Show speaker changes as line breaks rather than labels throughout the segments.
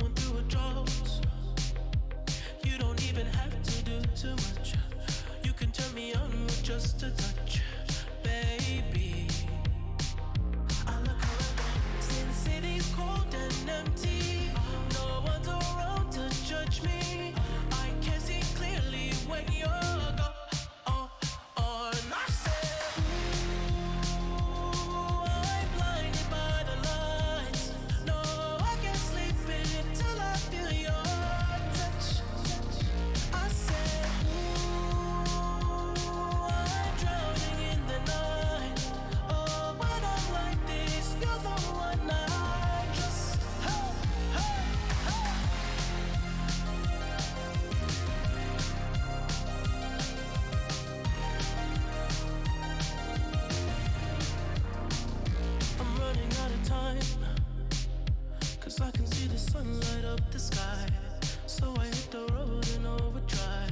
going through a drought. You don't even have to do too much. You can turn me on with just a touch, baby. I look around, since city's cold and empty. No one's around to judge me. I can see clearly when you're gone. And I said, ooh, I'm blinded by the lights. No, I can't sleep until I feel your touch. I said, ooh, I'm drowning in the night. Oh, when I'm like this, you're the one I trust. Hey, hey, hey. I'm running out of time, 'cause I can see the sun light up the sky. So I hit the road in overdrive.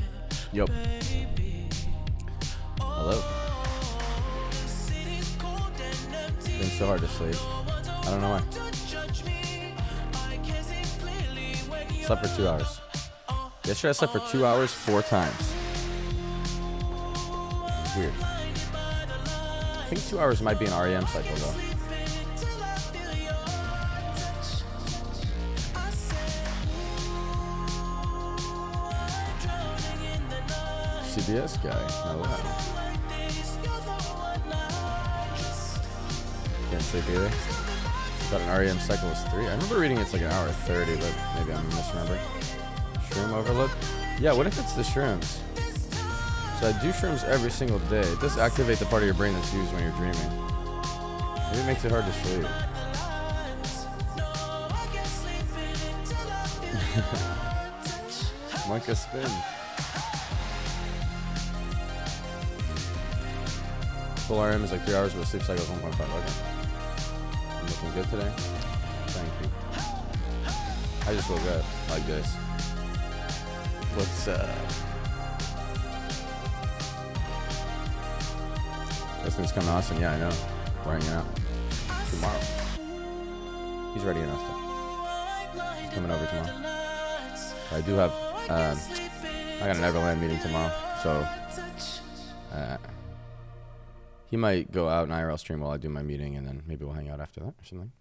Yep.
Baby.
Hello.
Oh, the city's cold and empty.
Been so hard to sleep. I don't know why.
To judge me. I can see clearly when you're
Slept for 2 hours. Yesterday I slept for 2 hours 4 times. It's weird. I think 2 hours might be an REM cycle though. CBS guy. No way. Can't sleep either. Thought an REM cycle was 3. I remember reading it's like an hour 30, but maybe I'm misremembering. Shroom overload? Yeah, what if it's the shrooms? So I do shrooms every single day. It does activate the part of your brain that's used when you're dreaming. Maybe it makes it hard to sleep. Monka spin. Full RM is like 3 hours, but sleep cycle is 1.5. Okay. I'm looking good today. Thank you. I just woke up like this. What's Justin's coming to Austin. Yeah, I know. We're hanging out tomorrow. He's ready in Austin. He's coming over tomorrow. I do have I got an Everland meeting tomorrow, so he might go out and IRL stream while I do my meeting, and then maybe we'll hang out after that or something.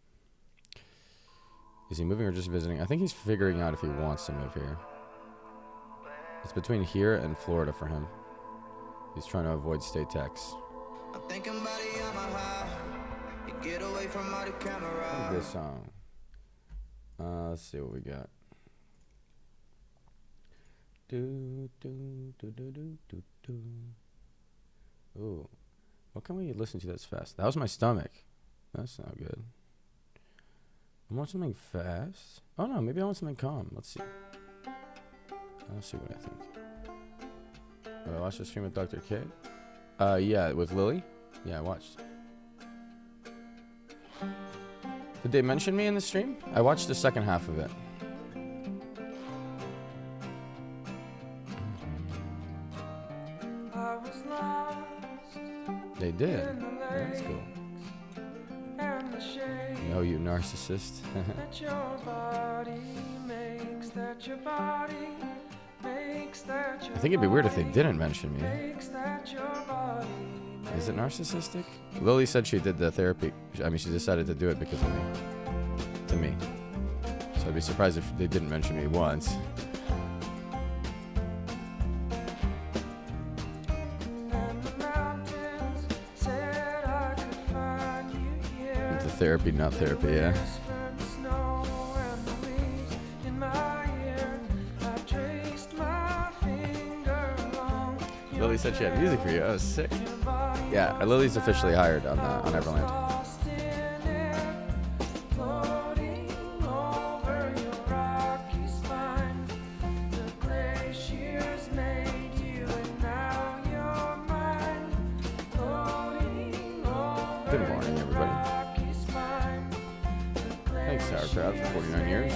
Is he moving or just visiting? I think he's figuring out if he wants to move here. It's between here and Florida for him. He's trying to avoid state tax.
I'm thinking about it on my high. You get away from all the camera.
This song. Let's see what we got. Do do do do do do do. Ooh, what can we listen to that's fast? That was my stomach. That's not good. I want something fast. Oh no, maybe I want something calm. Let's see. Let's see what I think. I watched the stream with Dr. K. Yeah, with Lily. Yeah, I watched. Did they mention me in the stream? I watched the second half of it. They did. That's cool. No, you narcissist. I think it'd be weird if they didn't mention me. Is it narcissistic? Lily said she did the therapy. I mean, she decided to do it because of me. To me. So I'd be surprised if they didn't mention me once. The therapy, not therapy, yeah. Lily said she had music for you. Oh, sick. Yeah, Lily's officially hired on Everland. Good morning, everybody. Thanks, Sauerkraut, for 49 years.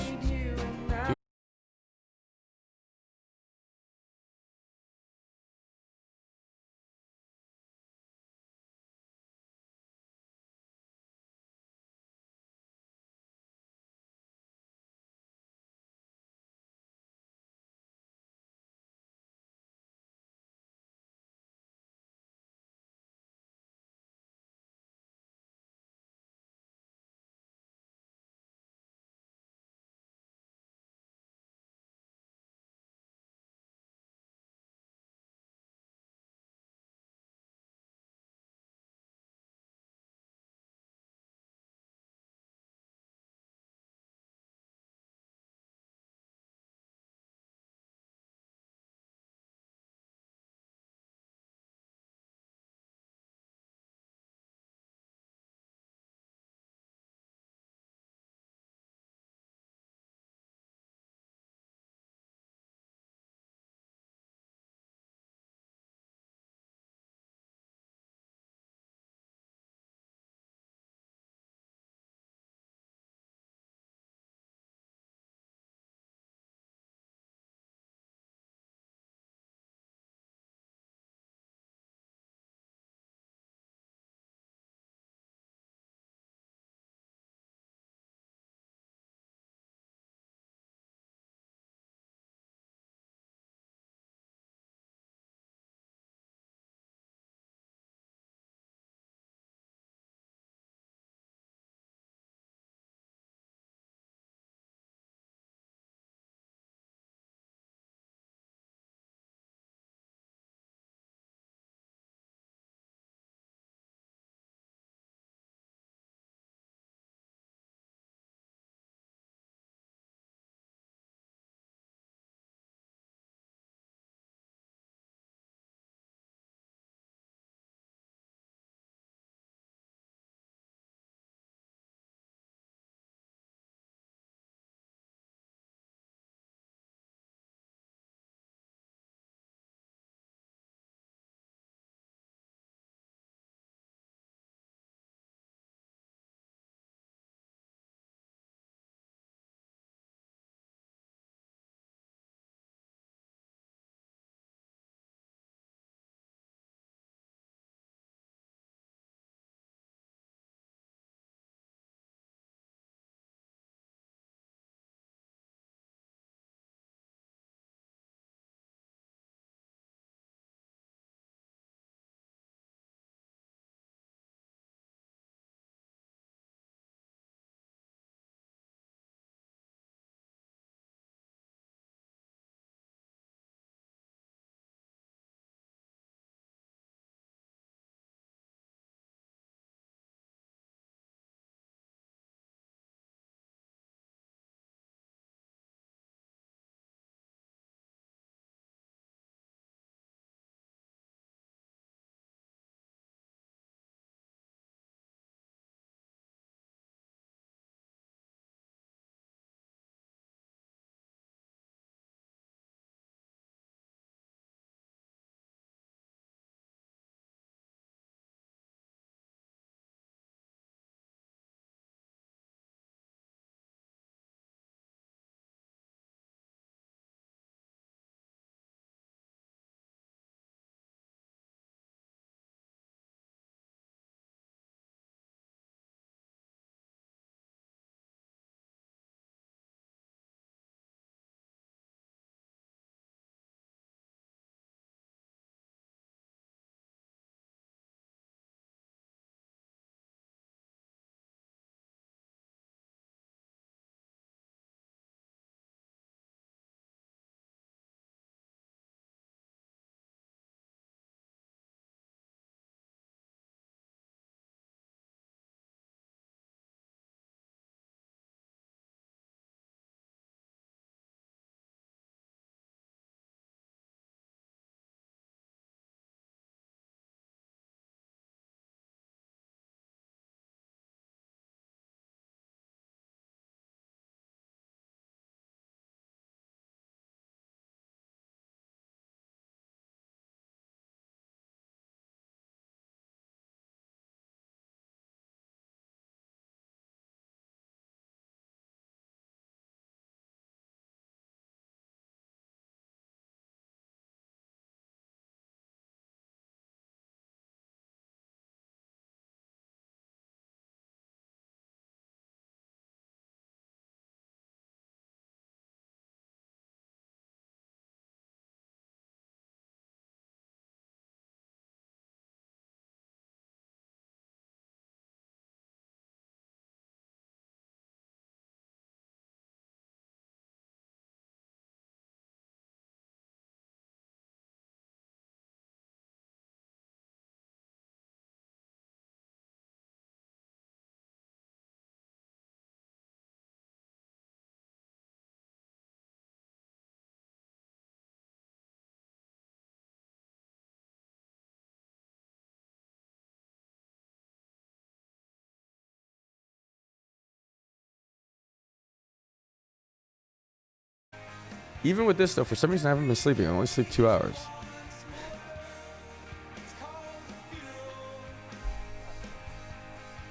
Even with this though, for some reason I haven't been sleeping. I only sleep 2 hours.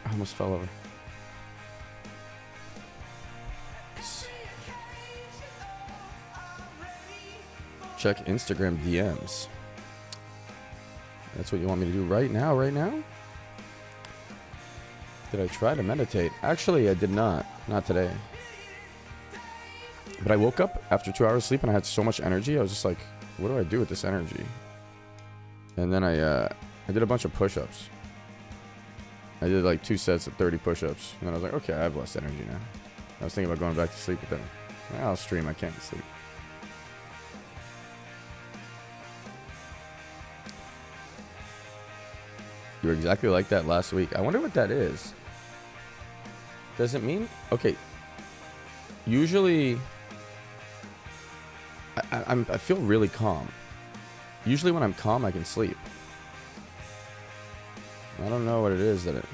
I almost fell over. Check Instagram DMs. That's what you want me to do right now, right now? Did I try to meditate? Actually, I did not. Not today. But I woke up after 2 hours sleep and I had so much energy. I was just like, what do I do with this energy? And then I did a bunch of push-ups. I did like 2 sets of 30 push-ups. And then I was like, okay, I have less energy now. I was thinking about going back to sleep, but then I'll stream. I can't sleep. You were exactly like that last week. I wonder what that is. Does it mean... Okay. Usually... I feel really calm. Usually when I'm calm, I can sleep. I don't know what it is that it...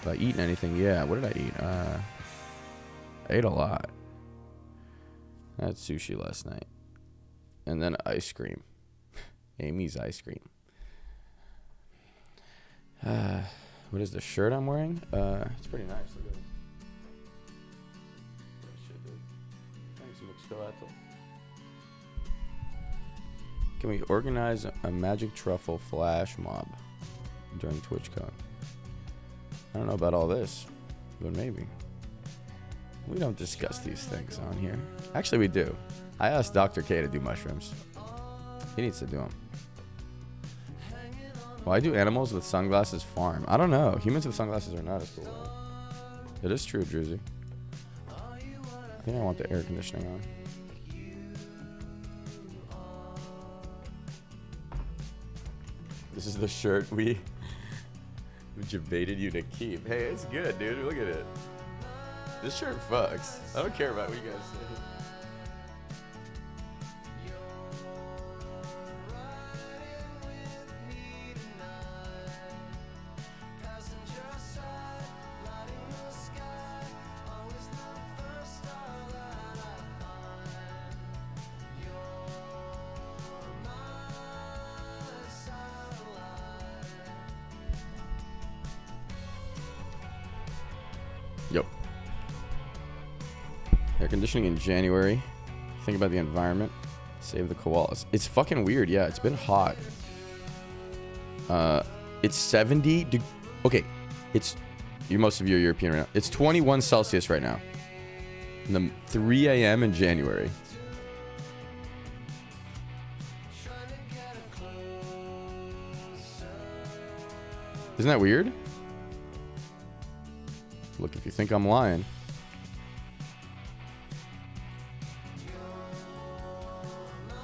If I eat anything, yeah. What did I eat? I ate a lot. I had sushi last night. And then ice cream. Amy's ice cream. What is the shirt I'm wearing? It's pretty nice. Look at it. Shit, dude. Thanks, Mixcoatl. Can we organize a magic truffle flash mob during TwitchCon? I don't know about all this, but maybe. We don't discuss these things on here. Actually, we do. I asked Dr. K to do mushrooms. He needs to do them. Why do animals with sunglasses farm? I don't know. Humans with sunglasses are not as cool. Right? It is true, Druzy. I think I want the air conditioning on. This is the shirt we debated you to keep. Hey, it's good, dude. Look at it. This shirt fucks. I don't care about what you guys say. Yep. Air conditioning in January. Think about the environment. Save the koalas. It's fucking weird. Yeah, it's been hot. It's 70. Okay, it's most of you are European right now. It's 21 Celsius right now. In the 3 a.m. in January. Isn't that weird? Look, if you think I'm lying.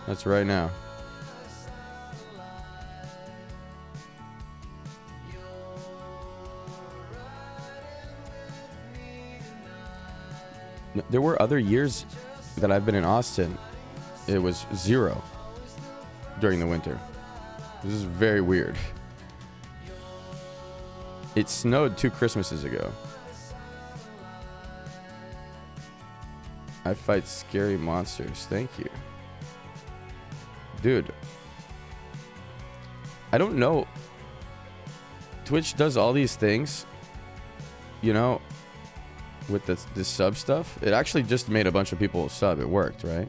That's right now. There were other years that I've been in Austin. It was 0 during the winter. This is very weird. It snowed 2 Christmases ago. I fight scary monsters. Thank you. Dude. I don't know. Twitch does all these things, you know, with this sub stuff. It actually just made a bunch of people sub. It worked, right?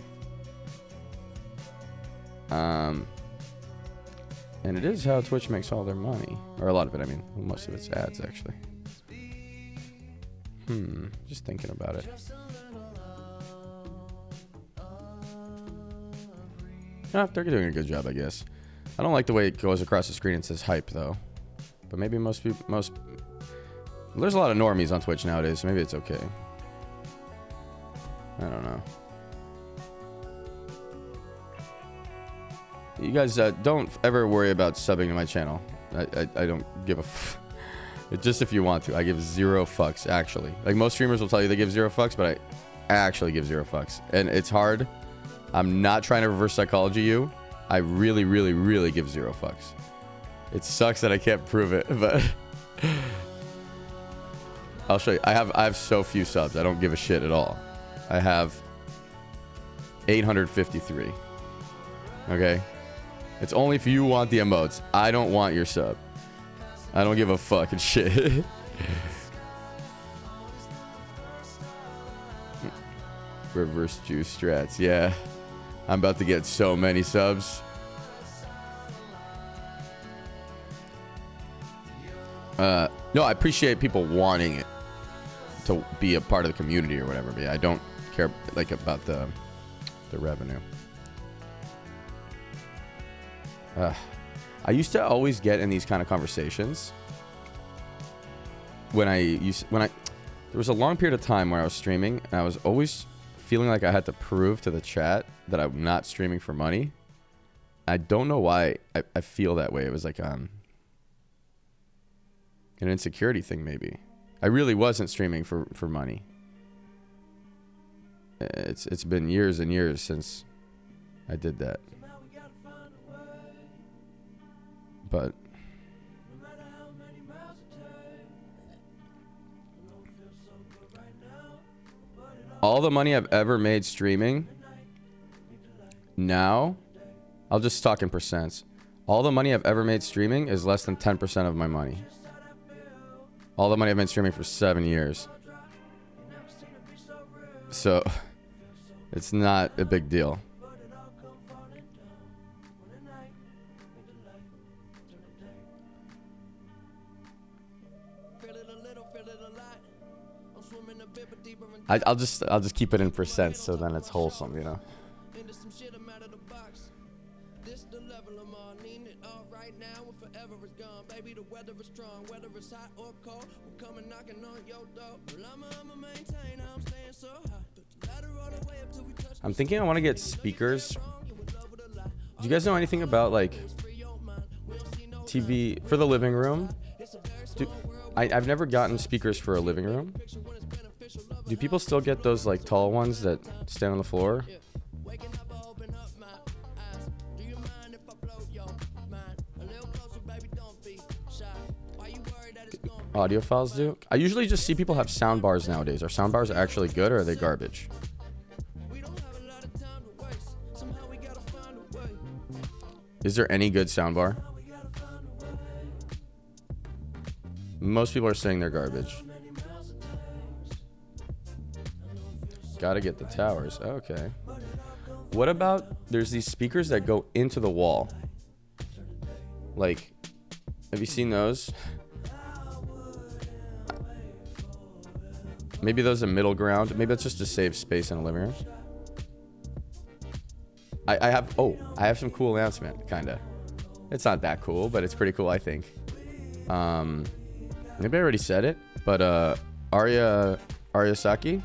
And it is how Twitch makes all their money. Or a lot of it, I mean. Most of it's ads, actually. Just thinking about it. They're doing a good job, I guess. I don't like the way it goes across the screen and says hype, though. But maybe most people... There's a lot of normies on Twitch nowadays, so maybe it's okay. I don't know. You guys don't ever worry about subbing to my channel. I don't give a... Just if you want to. I give 0 fucks, actually. Like, most streamers will tell you they give 0 fucks, but I actually give 0 fucks. And it's hard... I'm not trying to reverse psychology you. I really, really, really give 0 fucks. It sucks that I can't prove it, but I'll show you. I have so few subs. I don't give a shit at all. I have 853. Okay? It's only if you want the emotes. I don't want your sub. I don't give a fucking shit. Reverse juice strats. Yeah. I'm about to get so many subs. No, I appreciate people wanting it to be a part of the community or whatever, but yeah, I don't care like about the revenue. I used to always get in these kind of conversations there was a long period of time where I was streaming and I was always feeling like I had to prove to the chat that I'm not streaming for money. I don't know why I feel that way. It was like an insecurity thing maybe. I really wasn't streaming for money. It's been years and years since I did that. But all the money I've ever made streaming now, I'll just talk in percents. All the money I've ever made streaming is less than 10% of my money. All the money I've been streaming for 7 years. So it's not a big deal. I'll just keep it in percent so then it's wholesome, you know. I'm thinking I want to get speakers. Do you guys know anything about like TV for the living room? I've never gotten speakers for a living room. Do people still get those like tall ones that stand on the floor? Audiophiles do? I usually just see people have sound bars nowadays. Are sound bars actually good or are they garbage? Is there any good sound bar? Most people are saying they're garbage. Gotta get the towers. Okay. What about there's these speakers that go into the wall? Like, have you seen those? Maybe those are middle ground. Maybe that's just to save space in a living room. I have some cool announcement, kinda. It's not that cool, but it's pretty cool, I think. Maybe I already said it, but Arya Saki,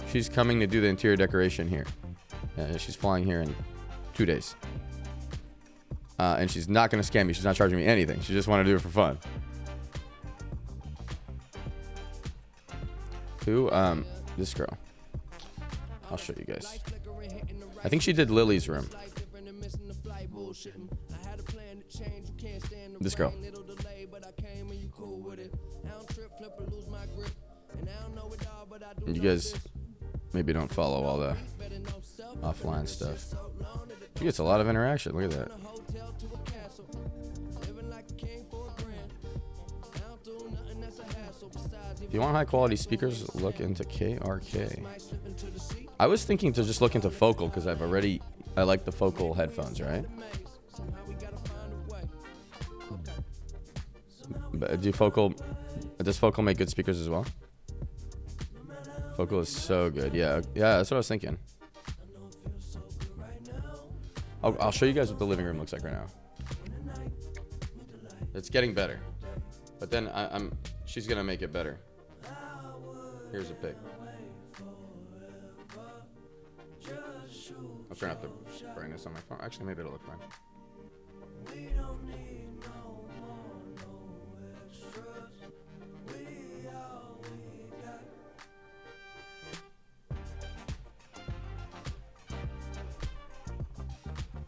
she's coming to do the interior decoration here. She's flying here in 2 days. And she's not gonna scam me. She's not charging me anything. She just wanted to do it for fun. Who? This girl. I'll show you guys. I think she did Lily's room. This girl. You guys maybe don't follow all the offline stuff. She gets a lot of interaction. Look at that. If you want high quality speakers, look into KRK. I was thinking to just look into Focal because I like the Focal headphones, right? But does Focal make good speakers as well? Focal is so good. Yeah, that's what I was thinking. I'll show you guys what the living room looks like right now. It's getting better, but then she's gonna make it better. Here's a pic. I'll turn up the brightness on my phone. Actually, maybe it'll look fine.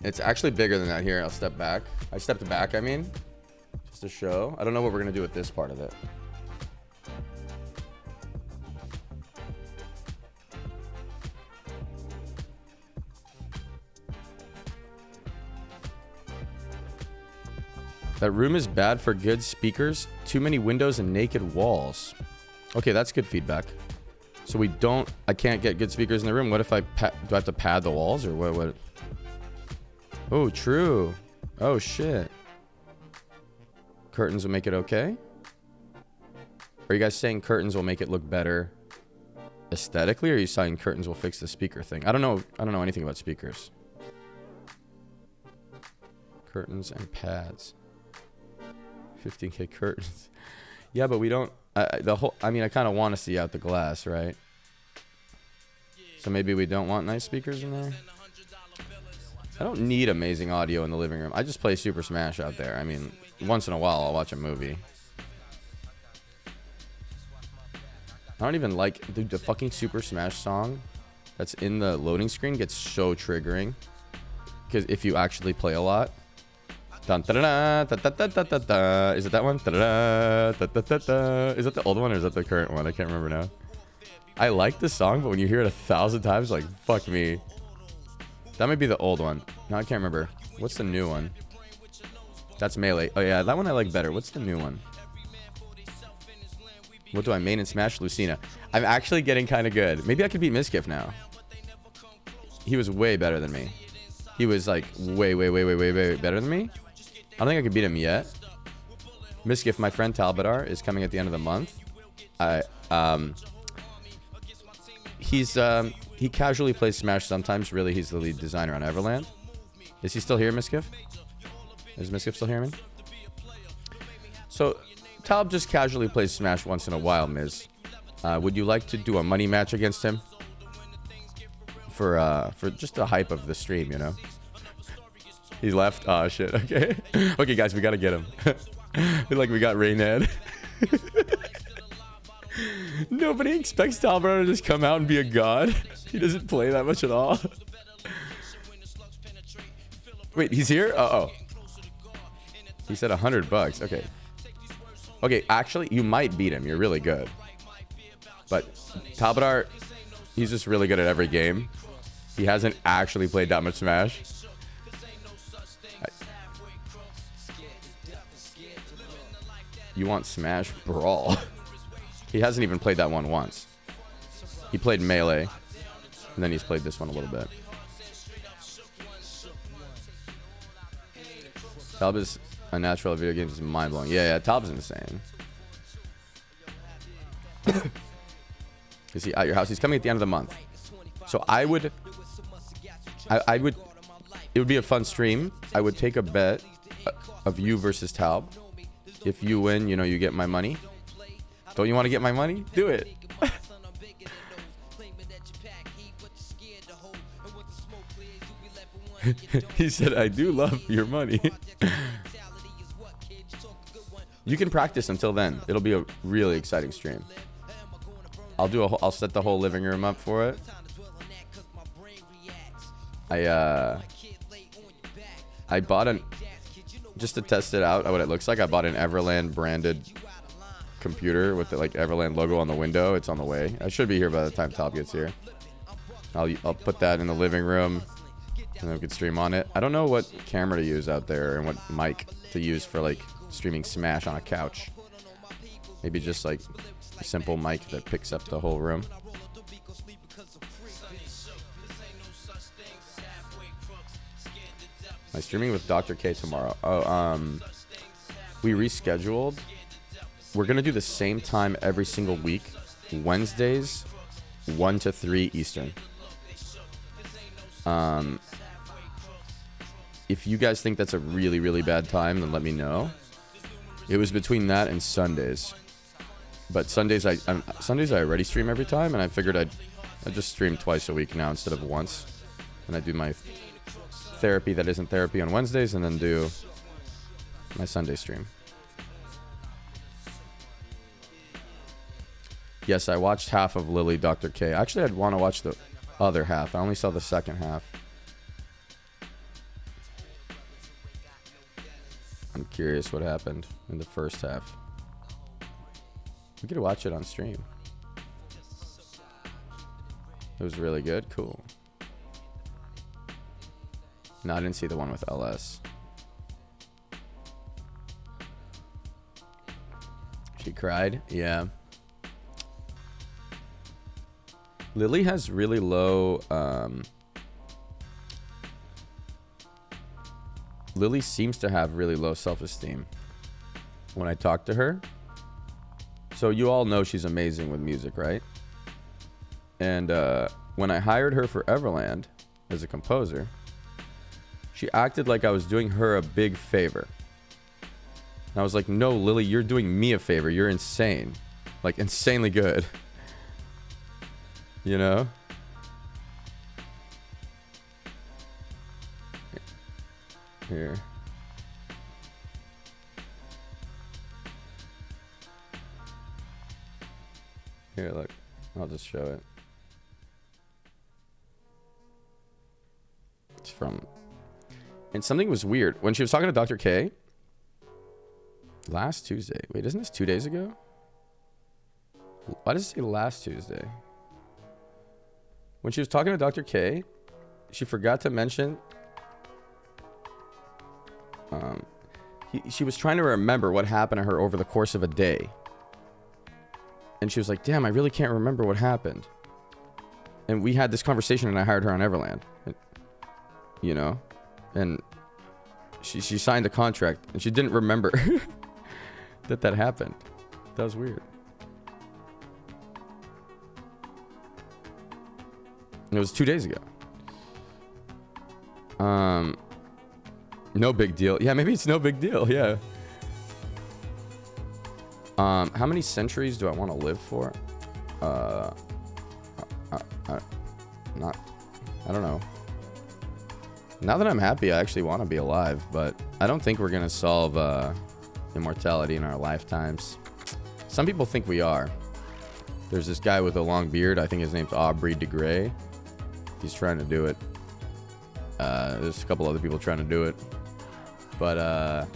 It's actually bigger than that. Here, I'll step back. I stepped back, I mean, just to show. I don't know what we're gonna do with this part of it. That room is bad for good speakers. Too many windows and naked walls. Okay, that's good feedback. So I can't get good speakers in the room. What if do I have to pad the walls or what? Oh, true. Oh, shit. Curtains will make it okay? Are you guys saying curtains will make it look better aesthetically, or are you saying curtains will fix the speaker thing? I don't know anything about speakers. Curtains and pads. 15K curtains. Yeah, but we don't. I kind of want to see out the glass, right? So maybe we don't want nice speakers in there. I don't need amazing audio in the living room. I just play Super Smash out there. I mean, once in a while I'll watch a movie. I don't even like, dude, the fucking Super Smash song that's in the loading screen gets so triggering. Because if you actually play a lot. Dun, da, da, da, da, da, da, da, da. Is it that one? Da, da, da, da, da, da. Is that the old one or is that the current one? I can't remember now. I like the song, but when you hear it 1,000 times, like, fuck me. That might be the old one. No, I can't remember. What's the new one? That's Melee. Oh, yeah, that one I like better. What's the new one? What do I main and Smash? Lucina. I'm actually getting kind of good. Maybe I could beat Miskiff now. He was way better than me. He was like way better than me. I don't think I could beat him yet. Miskiff, my friend Talbadar, is coming at the end of the month. He casually plays Smash sometimes. Really, he's the lead designer on Everland. Is he still here, Miskiff? Is Miskiff still hearing me? So, Talb just casually plays Smash once in a while, Miz. Would you like to do a money match against him? For just the hype of the stream, you know? He left. Oh, shit. Okay. Okay, guys, we gotta get him. Like, we got Rayned. Nobody expects Talbot to just come out and be a god. He doesn't play that much at all. Wait, he's here? Uh-oh. He said $100. Okay. Okay, actually, you might beat him. You're really good. But Talbot, he's just really good at every game. He hasn't actually played that much Smash. You want Smash Brawl? He hasn't even played that one once. He played Melee, and then he's played this one a little bit. Talb is a natural at video games is mind-blowing. Yeah, Talb's insane. Is he at your house? He's coming at the end of the month. So I would, it would be a fun stream. I would take a bet of you versus Talb. If you win, you know, you get my money. Don't you want to get my money? Do it. He said, I do love your money. You can practice until then. It'll be a really exciting stream. I'll set the whole living room up for it. I bought just to test it out, what it looks like. I bought an Everland branded computer with the like Everland logo on the window. It's on the way. I should be here by the time Top gets here. I'll put that in the living room, and then we can stream on it. I don't know what camera to use out there and what mic to use for like streaming Smash on a couch. Maybe just like a simple mic that picks up the whole room. I'm streaming with Dr. K tomorrow. We rescheduled. We're gonna do the same time every single week, Wednesdays, 1 to 3 Eastern. If you guys think that's a really, really bad time, then let me know. It was between that and Sundays, but Sundays I already stream every time, and I figured I'd just stream twice a week now instead of once, and I do my therapy that isn't therapy on Wednesdays, and then do my Sunday stream. Yes, I watched half of Lily Dr. K. Actually, I'd want to watch the other half. I only saw the second half. I'm curious what happened in the first half. We could watch it on stream. It was really good. Cool. No, I didn't see the one with LS. She cried? Yeah. Lily has really low... Lily seems to have really low self-esteem when I talk to her. So you all know she's amazing with music, right? And when I hired her for Everland as a composer, she acted like I was doing her a big favor. And I was like, no, Lily, you're doing me a favor. You're insane. Like, insanely good. You know? Here. Here, look. I'll just show it. It's from... And something was weird. When she was talking to Dr. K... Last Tuesday. Wait, isn't this 2 days ago? Why does it say last Tuesday? When she was talking to Dr. K, she forgot to mention... she was trying to remember what happened to her over the course of a day. And she was like, damn, I really can't remember what happened. And we had this conversation and I hired her on Everland. You know? And she signed a contract and she didn't remember that happened. That was weird. And it was 2 days ago. No big deal. Yeah, maybe it's no big deal. Yeah. How many centuries do I want to live for? I don't know. Now that I'm happy, I actually want to be alive, but I don't think we're going to solve immortality in our lifetimes. Some people think we are. There's this guy with a long beard. I think his name's Aubrey de Grey. He's trying to do it. There's a couple other people trying to do it. But I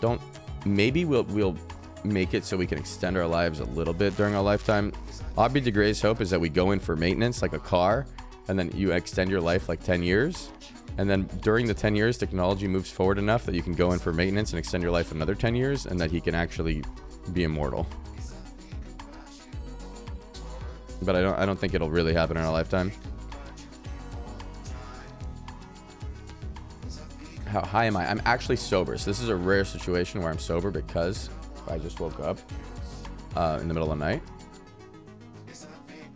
don't... Maybe we'll make it so we can extend our lives a little bit during our lifetime. Aubrey de Grey's hope is that we go in for maintenance like a car, and then you extend your life like 10 years. And then during the 10 years, technology moves forward enough that you can go in for maintenance and extend your life another 10 years, and that he can actually be immortal. But I don't think it'll really happen in our lifetime. How high am I? I'm actually sober. So this is a rare situation where I'm sober because I just woke up in the middle of the night.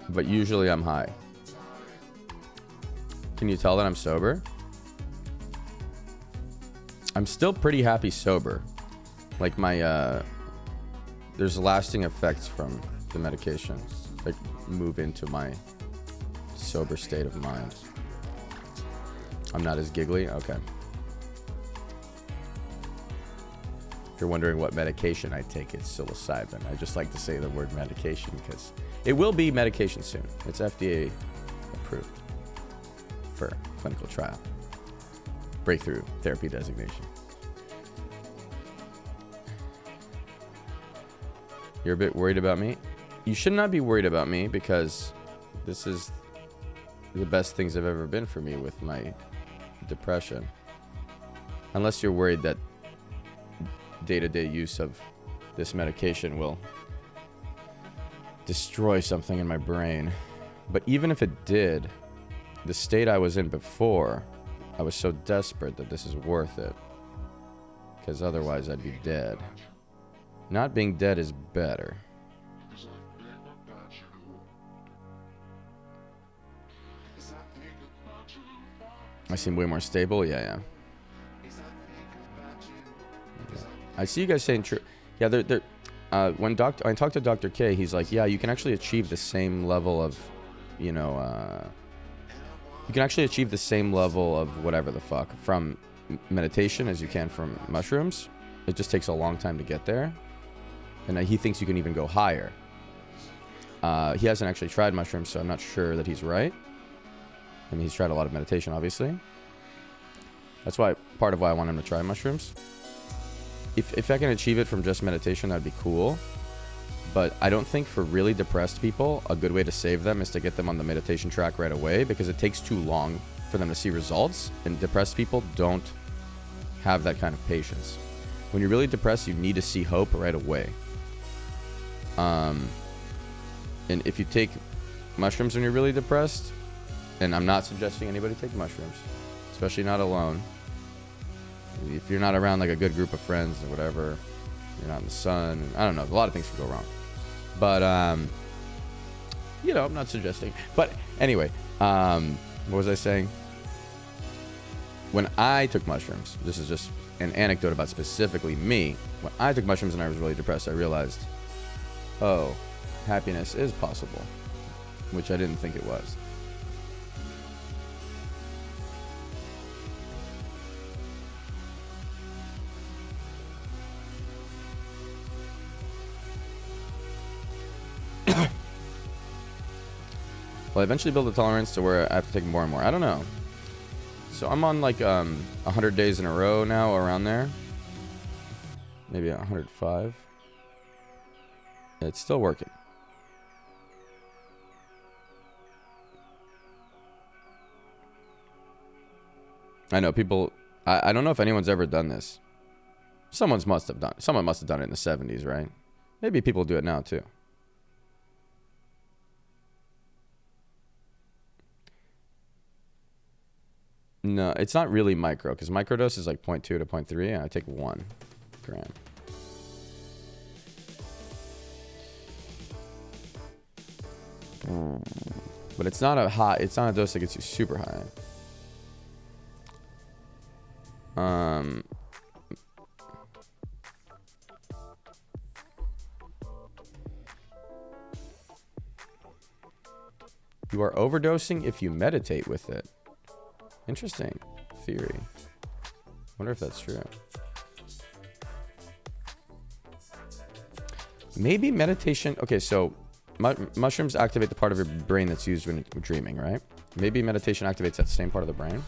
But usually I'm high. Can you tell that I'm sober? I'm still pretty happy sober. Like my, there's lasting effects from the medication that move into my sober state of mind. I'm not as giggly? Okay. If you're wondering what medication I take, it's psilocybin. I just like to say the word medication because it will be medication soon. It's FDA approved for clinical trial. Breakthrough therapy designation. You're a bit worried about me? You should not be worried about me because this is the best things have ever been for me with my depression. Unless you're worried that day-to-day use of this medication will destroy something in my brain. But even if it did, the state I was in before, I was so desperate that this is worth it. Because otherwise I'd be dead. Not being dead is better. I seem way more stable? Yeah. I see you guys saying true. Yeah, when I talked to Dr. K, he's like, yeah, you can actually achieve the same level of, you can actually achieve the same level of whatever the fuck from meditation as you can from mushrooms. It just takes a long time to get there. And he thinks you can even go higher. He hasn't actually tried mushrooms, so I'm not sure that he's right. I mean, he's tried a lot of meditation, obviously. That's part of why I want him to try mushrooms. If I can achieve it from just meditation, that'd be cool. But I don't think for really depressed people, a good way to save them is to get them on the meditation track right away, because it takes too long for them to see results. And depressed people don't have that kind of patience. When you're really depressed, you need to see hope right away. And if you take mushrooms when you're really depressed, and I'm not suggesting anybody take mushrooms, especially not alone. If you're not around like a good group of friends or whatever, you're not in the sun. I don't know. A lot of things can go wrong. But, you know, I'm not suggesting. But anyway, what was I saying? When I took mushrooms, this is just an anecdote about specifically me. When I took mushrooms and I was really depressed, I realized, oh, happiness is possible, which I didn't think it was. Well, I eventually build a tolerance to where I have to take more and more. I don't know. So I'm on like 100 days in a row now, around there. Maybe 105. It's still working. I know people. I don't know if anyone's ever done this. Someone must have done it in the 70s, right? Maybe people do it now too. No, it's not really micro, because microdose is like 0.2 to 0.3, and I take 1 gram. But it's not a dose that gets you super high. You are overdosing if you meditate with it. Interesting theory. Wonder if that's true. Maybe meditation. Okay, so mushrooms activate the part of your brain that's used when you're dreaming, right? Maybe meditation activates that same part of the brain.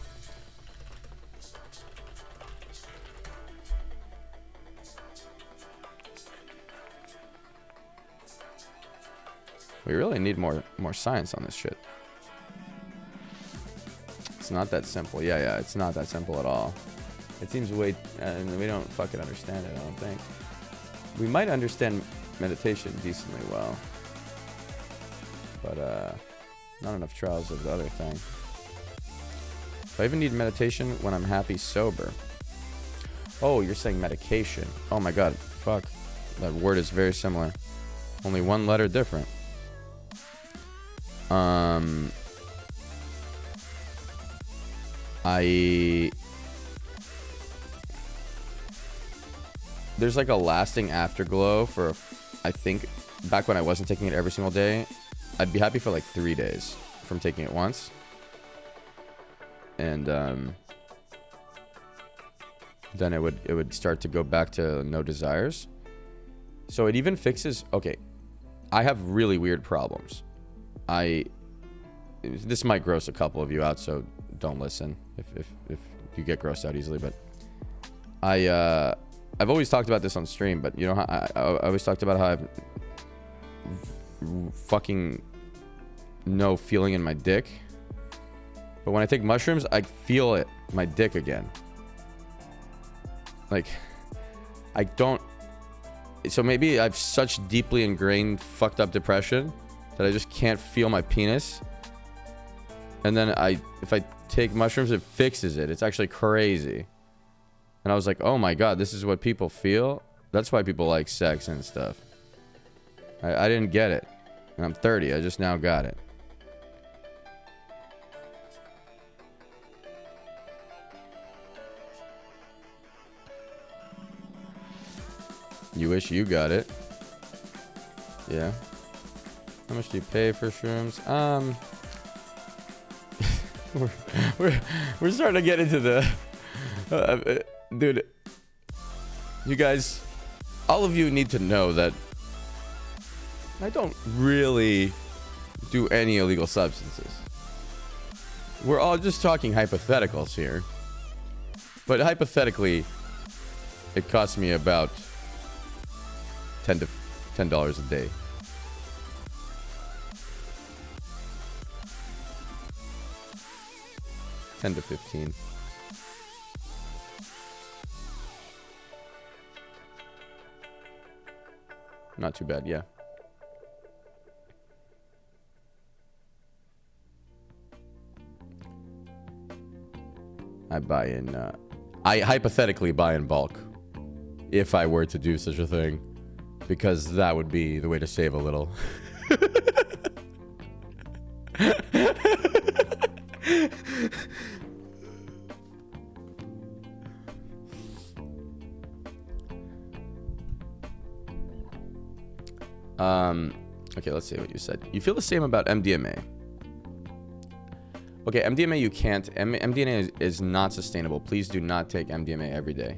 We really need more science on this shit. It's not that simple. Yeah, it's not that simple at all. It seems we don't fucking understand it, I don't think. We might understand meditation decently well, but not enough trials of the other thing. Do I even need meditation when I'm happy sober? Oh, you're saying medication. Oh my god, fuck. That word is very similar. Only one letter different. There's like a lasting afterglow for, I think, back when I wasn't taking it every single day, I'd be happy for like 3 days from taking it once. And then it would start to go back to no desires. So it even fixes, okay, I have really weird problems. This might gross a couple of you out, so don't listen if you get grossed out easily. But I've always talked about this on stream, but you know how I always talked about how I've fucking no feeling in my dick. But when I take mushrooms, I feel it, my dick again. Like, I don't. So maybe I have such deeply ingrained fucked up depression that I just can't feel my penis. And then if I take mushrooms, it fixes it. It's actually crazy. And I was like, oh my god, this is what people feel? That's why people like sex and stuff. I didn't get it. And I'm 30. I just now got it. You wish you got it. Yeah. How much do you pay for shrooms? We're starting to get into the dude, you guys, all of you need to know that I don't really do any illegal substances. We're all just talking hypotheticals here, but hypothetically it costs me about $10 a day. $10 to $15. Not too bad, yeah. I buy in. I hypothetically buy in bulk, if I were to do such a thing, because that would be the way to save a little. Okay, let's see what you said. You feel the same about MDMA. Okay, MDMA you can't. MDMA is not sustainable. Please do not take MDMA every day.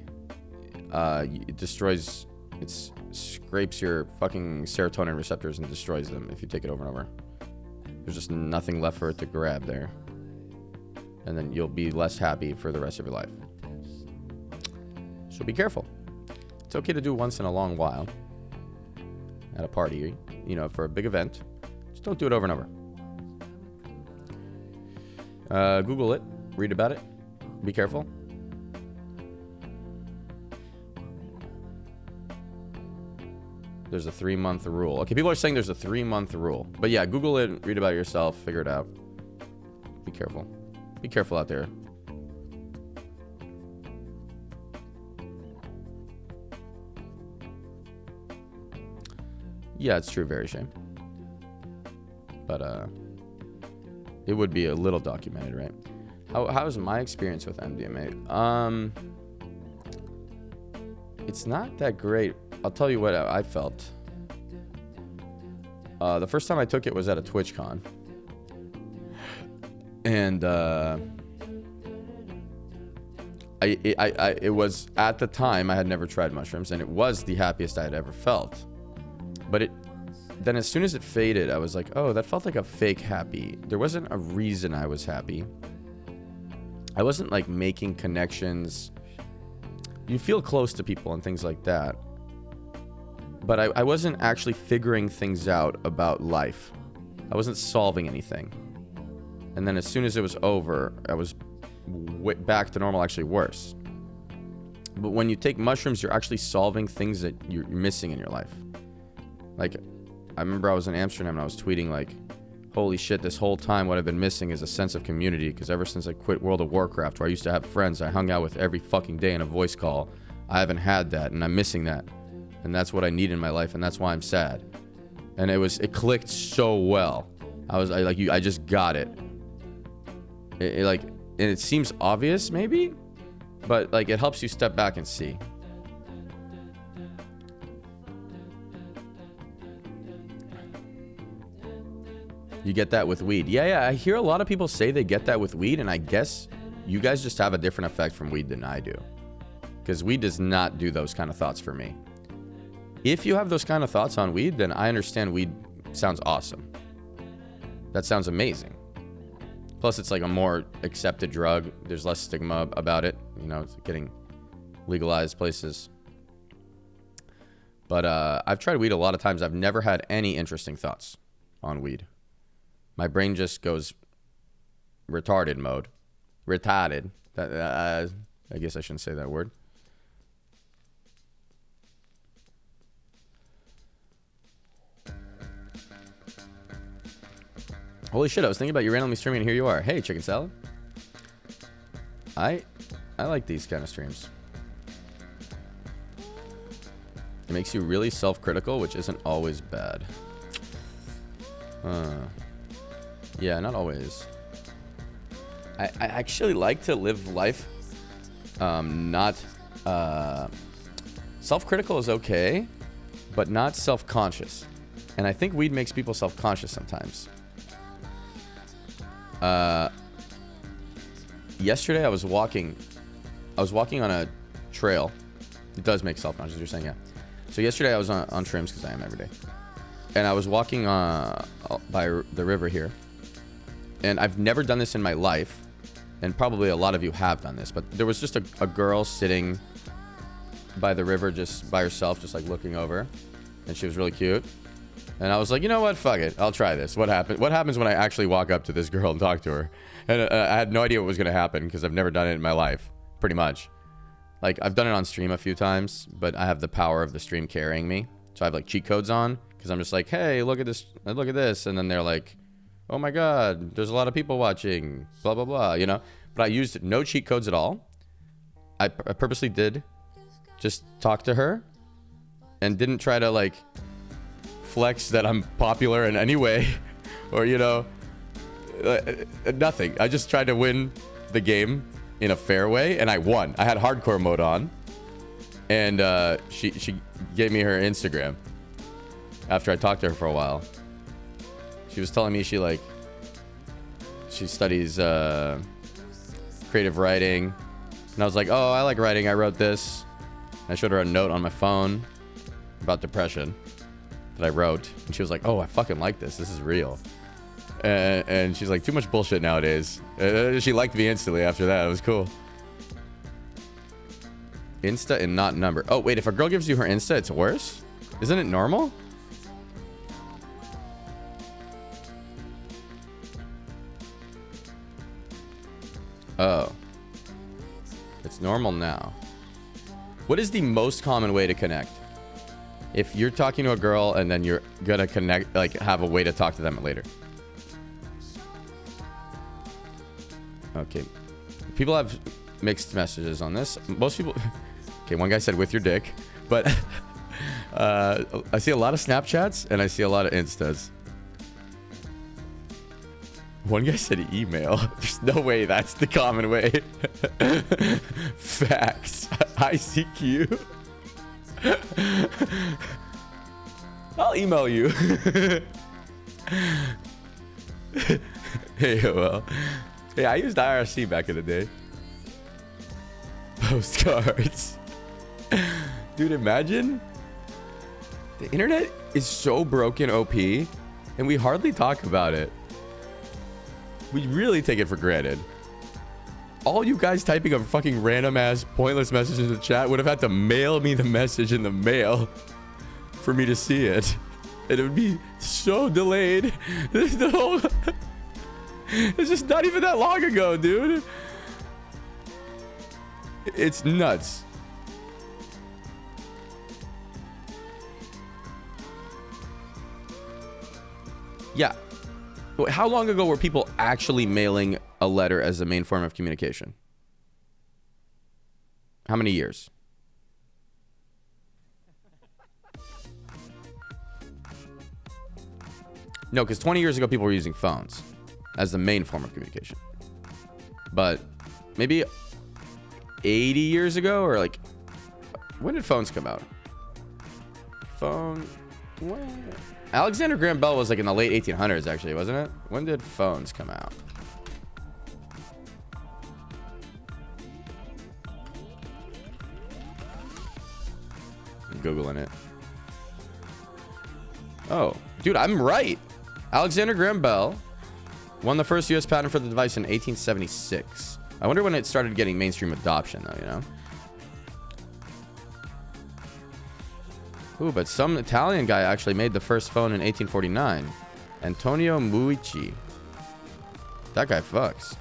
It destroys, it scrapes your fucking serotonin receptors and destroys them if you take it over and over. There's just nothing left for it to grab there. And then you'll be less happy for the rest of your life. So be careful. It's okay to do once in a long while. At a party, you know, for a big event. Just don't do it over and over. Google it. Read about it. Be careful. There's a 3-month rule. Okay, people are saying there's a 3-month rule. But yeah, Google it. Read about it yourself. Figure it out. Be careful. Be careful out there. Yeah, it's true, very shame. But it would be a little documented, right? How's my experience with MDMA? It's not that great. I'll tell you what I felt. The first time I took it was at a TwitchCon. And it was, at the time, I had never tried mushrooms, and it was the happiest I had ever felt. But then as soon as it faded, I was like, oh, that felt like a fake happy. There wasn't a reason I was happy. I wasn't like making connections. You feel close to people and things like that. But I wasn't actually figuring things out about life. I wasn't solving anything. And then as soon as it was over, I was back to normal, actually worse. But when you take mushrooms, you're actually solving things that you're missing in your life. Like, I remember I was in Amsterdam and I was tweeting like, holy shit, this whole time what I've been missing is a sense of community, because ever since I quit World of Warcraft, where I used to have friends I hung out with every fucking day in a voice call, I haven't had that, and I'm missing that. And that's what I need in my life, and that's why I'm sad. And it clicked so well. I just got it. And it seems obvious maybe, but like it helps you step back and see. You get that with weed. Yeah, I hear a lot of people say they get that with weed, and I guess you guys just have a different effect from weed than I do. Because weed does not do those kind of thoughts for me. If you have those kind of thoughts on weed, then I understand weed sounds awesome. That sounds amazing. Plus, it's like a more accepted drug. There's less stigma about it. You know, it's getting legalized places. But I've tried weed a lot of times. I've never had any interesting thoughts on weed. My brain just goes retarded mode. Retarded. I guess I shouldn't say that word. Holy shit, I was thinking about you randomly streaming and here you are. Hey, chicken salad. I like these kind of streams. It makes you really self-critical, which isn't always bad. Yeah, not always. I actually like to live life not self-critical is okay, but not self-conscious. And I think weed makes people self-conscious sometimes. Yesterday I was walking on a trail. It does make self-conscious, you're saying, yeah. So yesterday I was on trims, because I am every day. And I was walking by the river here. And I've never done this in my life. And probably a lot of you have done this. But there was just a girl sitting by the river just by herself, just like looking over. And she was really cute. And I was like, you know what? Fuck it. I'll try this. What happens when I actually walk up to this girl and talk to her? And I had no idea what was going to happen because I've never done it in my life, pretty much. Like, I've done it on stream a few times, but I have the power of the stream carrying me. So I have, like, cheat codes on because I'm just like, hey, look at this. Look at this. And then they're like, oh, my God, there's a lot of people watching, blah, blah, blah, you know? but I used no cheat codes at all. I purposely did just talk to her and didn't try to like flex that I'm popular in any way or, you know, nothing. I just tried to win the game in a fair way, and I won. I had hardcore mode on, and she gave me her Instagram after I talked to her for a while. She was telling me she studies creative writing, and I was like, oh, I like writing, I wrote this. I showed her a note on my phone about depression that I wrote, and she was like, oh, I fucking like this is real. And she's like, too much bullshit nowadays. She liked me instantly after that. It was cool. Insta and not number. Oh, wait, if a girl gives you her Insta, it's worse? Isn't it normal? Oh. It's normal now. What is the most common way to connect? If you're talking to a girl and then you're gonna connect, like have a way to talk to them later. Okay. People have mixed messages on this. Most people... Okay, one guy said with your dick. But I see a lot of Snapchats and I see a lot of Instas. One guy said email. There's no way that's the common way. Facts. ICQ. I'll email you. Hey, well. Hey, I used IRC back in the day. Postcards. Dude, imagine. The internet is so broken OP, and we hardly talk about it. We really take it for granted. All you guys typing a fucking random ass pointless message in the chat would have had to mail me the message in the mail for me to see it. And it would be so delayed. The whole... It's just not even that long ago, dude. It's nuts. Yeah. How long ago were people actually mailing a letter as the main form of communication? How many years? No, because 20 years ago, people were using phones as the main form of communication. But maybe 80 years ago, or like, when did phones come out? When? Alexander Graham Bell was like in the late 1800s, actually, wasn't it? When did phones come out? I'm Googling it. Oh, dude, I'm right. Alexander Graham Bell won the first U.S. patent for the device in 1876. I wonder when it started getting mainstream adoption, though, you know? Ooh, but some Italian guy actually made the first phone in 1849. Antonio Muici. That guy fucks.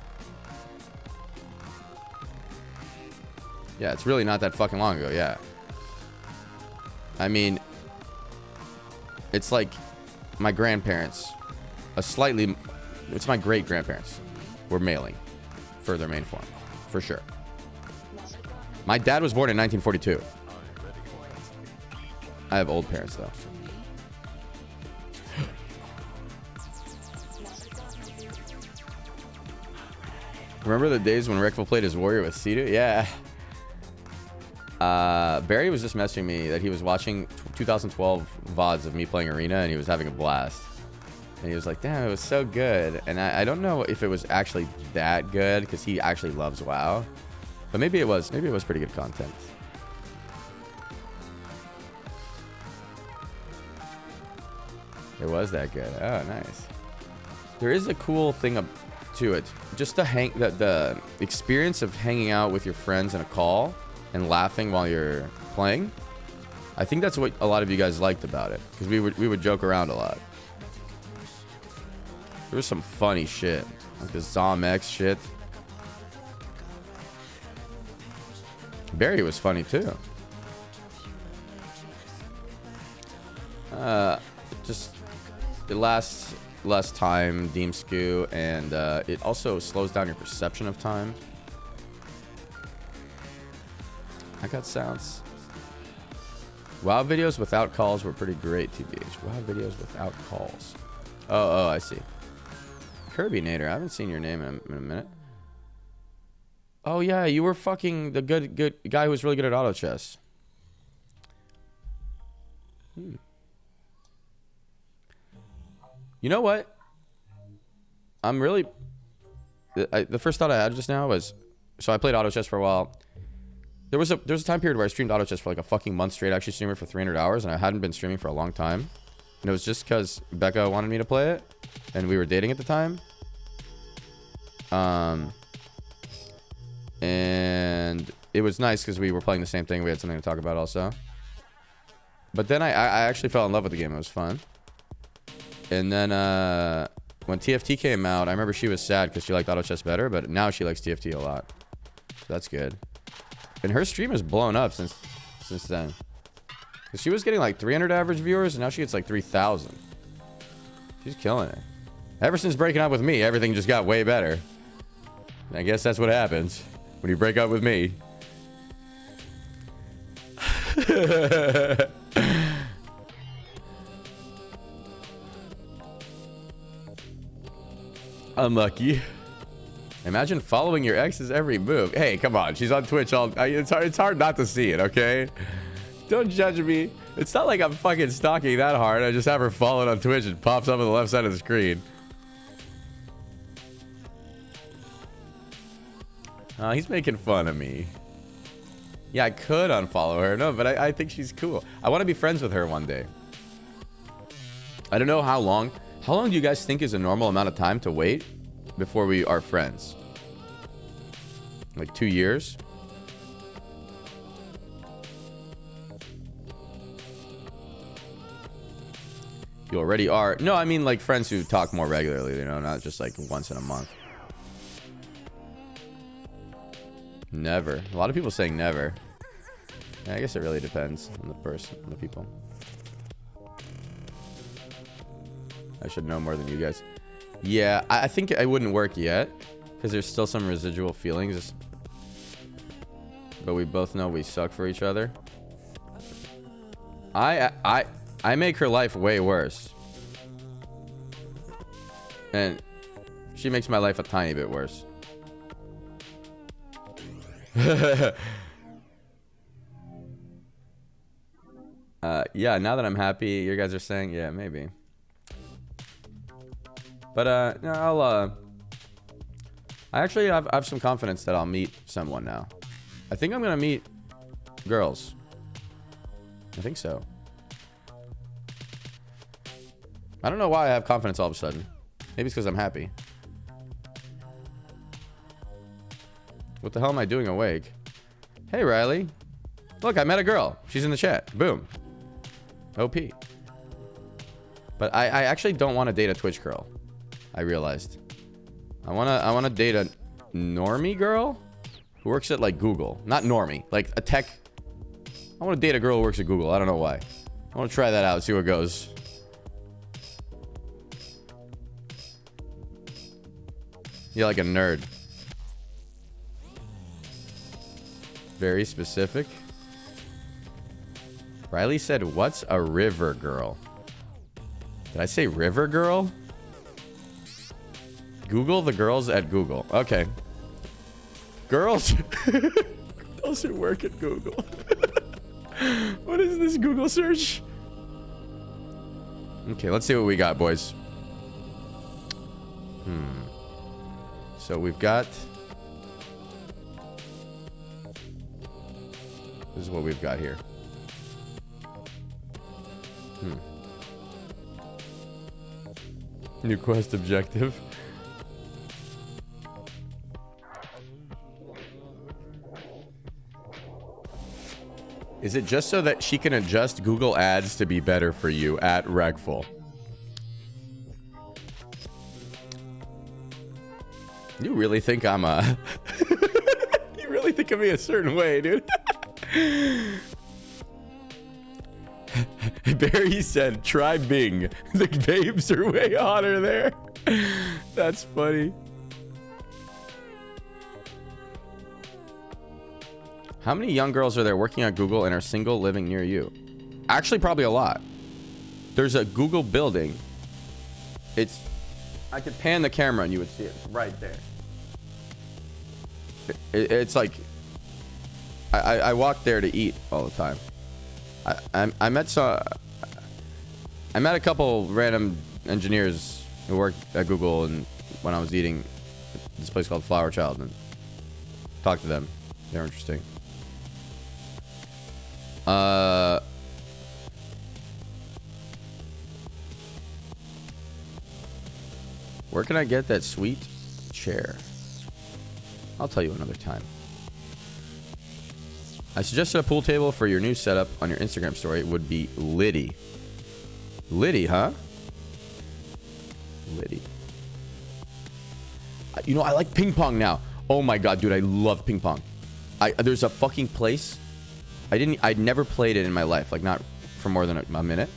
Yeah, it's really not that fucking long ago, yeah. I mean, it's like my grandparents, it's my great-grandparents were mailing for their main form, for sure. My dad was born in 1942. I have old parents, though. Remember the days when Reckful played his warrior with Cedu? Yeah. Barry was just messaging me that he was watching 2012 VODs of me playing Arena, and he was having a blast. And he was like, damn, it was so good. And I don't know if it was actually that good, because he actually loves WoW. But maybe it was pretty good content. It was that good. Oh, nice. There is a cool thing to it. Just the experience of hanging out with your friends in a call and laughing while you're playing. I think that's what a lot of you guys liked about it, because we would joke around a lot. There was some funny shit, like the ZomX shit. Barry was funny too. Just the last less time, Deem Skew, and it also slows down your perception of time. I got sounds. WoW videos without calls were pretty great, TBH. WoW videos without calls. Oh, I see. Kirby Nader, I haven't seen your name in a minute. Oh yeah, you were fucking the good guy who was really good at auto chess. You know what? I'm really... the first thought I had just now was... So I played auto chess for a while. There was a time period where I streamed auto chess for like a fucking month straight. I actually streamed it for 300 hours, and I hadn't been streaming for a long time. And it was just because Becca wanted me to play it, and we were dating at the time. And it was nice because we were playing the same thing. We had something to talk about also. But then I actually fell in love with the game. It was fun. And then when TFT came out, I remember she was sad because she liked auto chess better, but now she likes TFT a lot. So that's good. And her stream has blown up since then. Cause she was getting like 300 average viewers, and now she gets like 3,000. She's killing it. Ever since breaking up with me, everything just got way better. I guess that's what happens when you break up with me. Unlucky. Imagine following your ex's every move. Hey, come on. She's on Twitch all... It's hard not to see it, okay? Don't judge me. It's not like I'm fucking stalking that hard. I just have her followed on Twitch. It pops up on the left side of the screen. He's making fun of me. Yeah, I could unfollow her. No, but I think she's cool. I want to be friends with her one day. I don't know how long. How long do you guys think is a normal amount of time to wait before we are friends? Like 2 years? You already are. No, I mean like friends who talk more regularly, you know, not just like once in a month. Never. A lot of people saying never. Yeah, I guess it really depends on the person, on the people. I should know more than you guys. Yeah, I think I wouldn't work yet because there's still some residual feelings. But we both know we suck for each other. I make her life way worse. And she makes my life a tiny bit worse. Yeah, now that I'm happy, you guys are saying, yeah, maybe. But, no, I actually have some confidence that I'll meet someone now. I think I'm gonna meet girls. I think so. I don't know why I have confidence all of a sudden. Maybe it's because I'm happy. What the hell am I doing awake? Hey, Riley. Look, I met a girl. She's in the chat. Boom. OP. But I actually don't want to date a Twitch girl. I realized. I wanna date a normie girl who works at like Google. Not normie, like a tech. I want to date a girl who works at Google. I don't know why. I want to try that out, see what goes. Yeah, like a nerd. Very specific. Riley said, what's a river girl? Did I say river girl? Google the girls at Google. Okay. Girls. Girls who work at Google. What is this Google search? Okay, let's see what we got, boys. So we've got... This is what we've got here. New quest objective. Is it just so that she can adjust Google ads to be better for you at Reckful? You really think I'm a... You really think of me a certain way, dude. Barry said, try Bing. The babes are way hotter there. That's funny. How many young girls are there working at Google and are single living near you? Actually, probably a lot. There's a Google building. I could pan the camera and you would see it right there. It's like, I walk there to eat all the time. I met a couple random engineers who worked at Google, and when I was eating at this place called Flower Child, and talked to them. They're interesting. Where can I get that sweet chair? I'll tell you another time. I suggested a pool table for your new setup on your Instagram story. It would be Liddy. Liddy, huh? Liddy. You know, I like ping pong now. Oh my god, dude, I love ping pong. There's a fucking place. I'd never played it in my life, like not for more than a minute.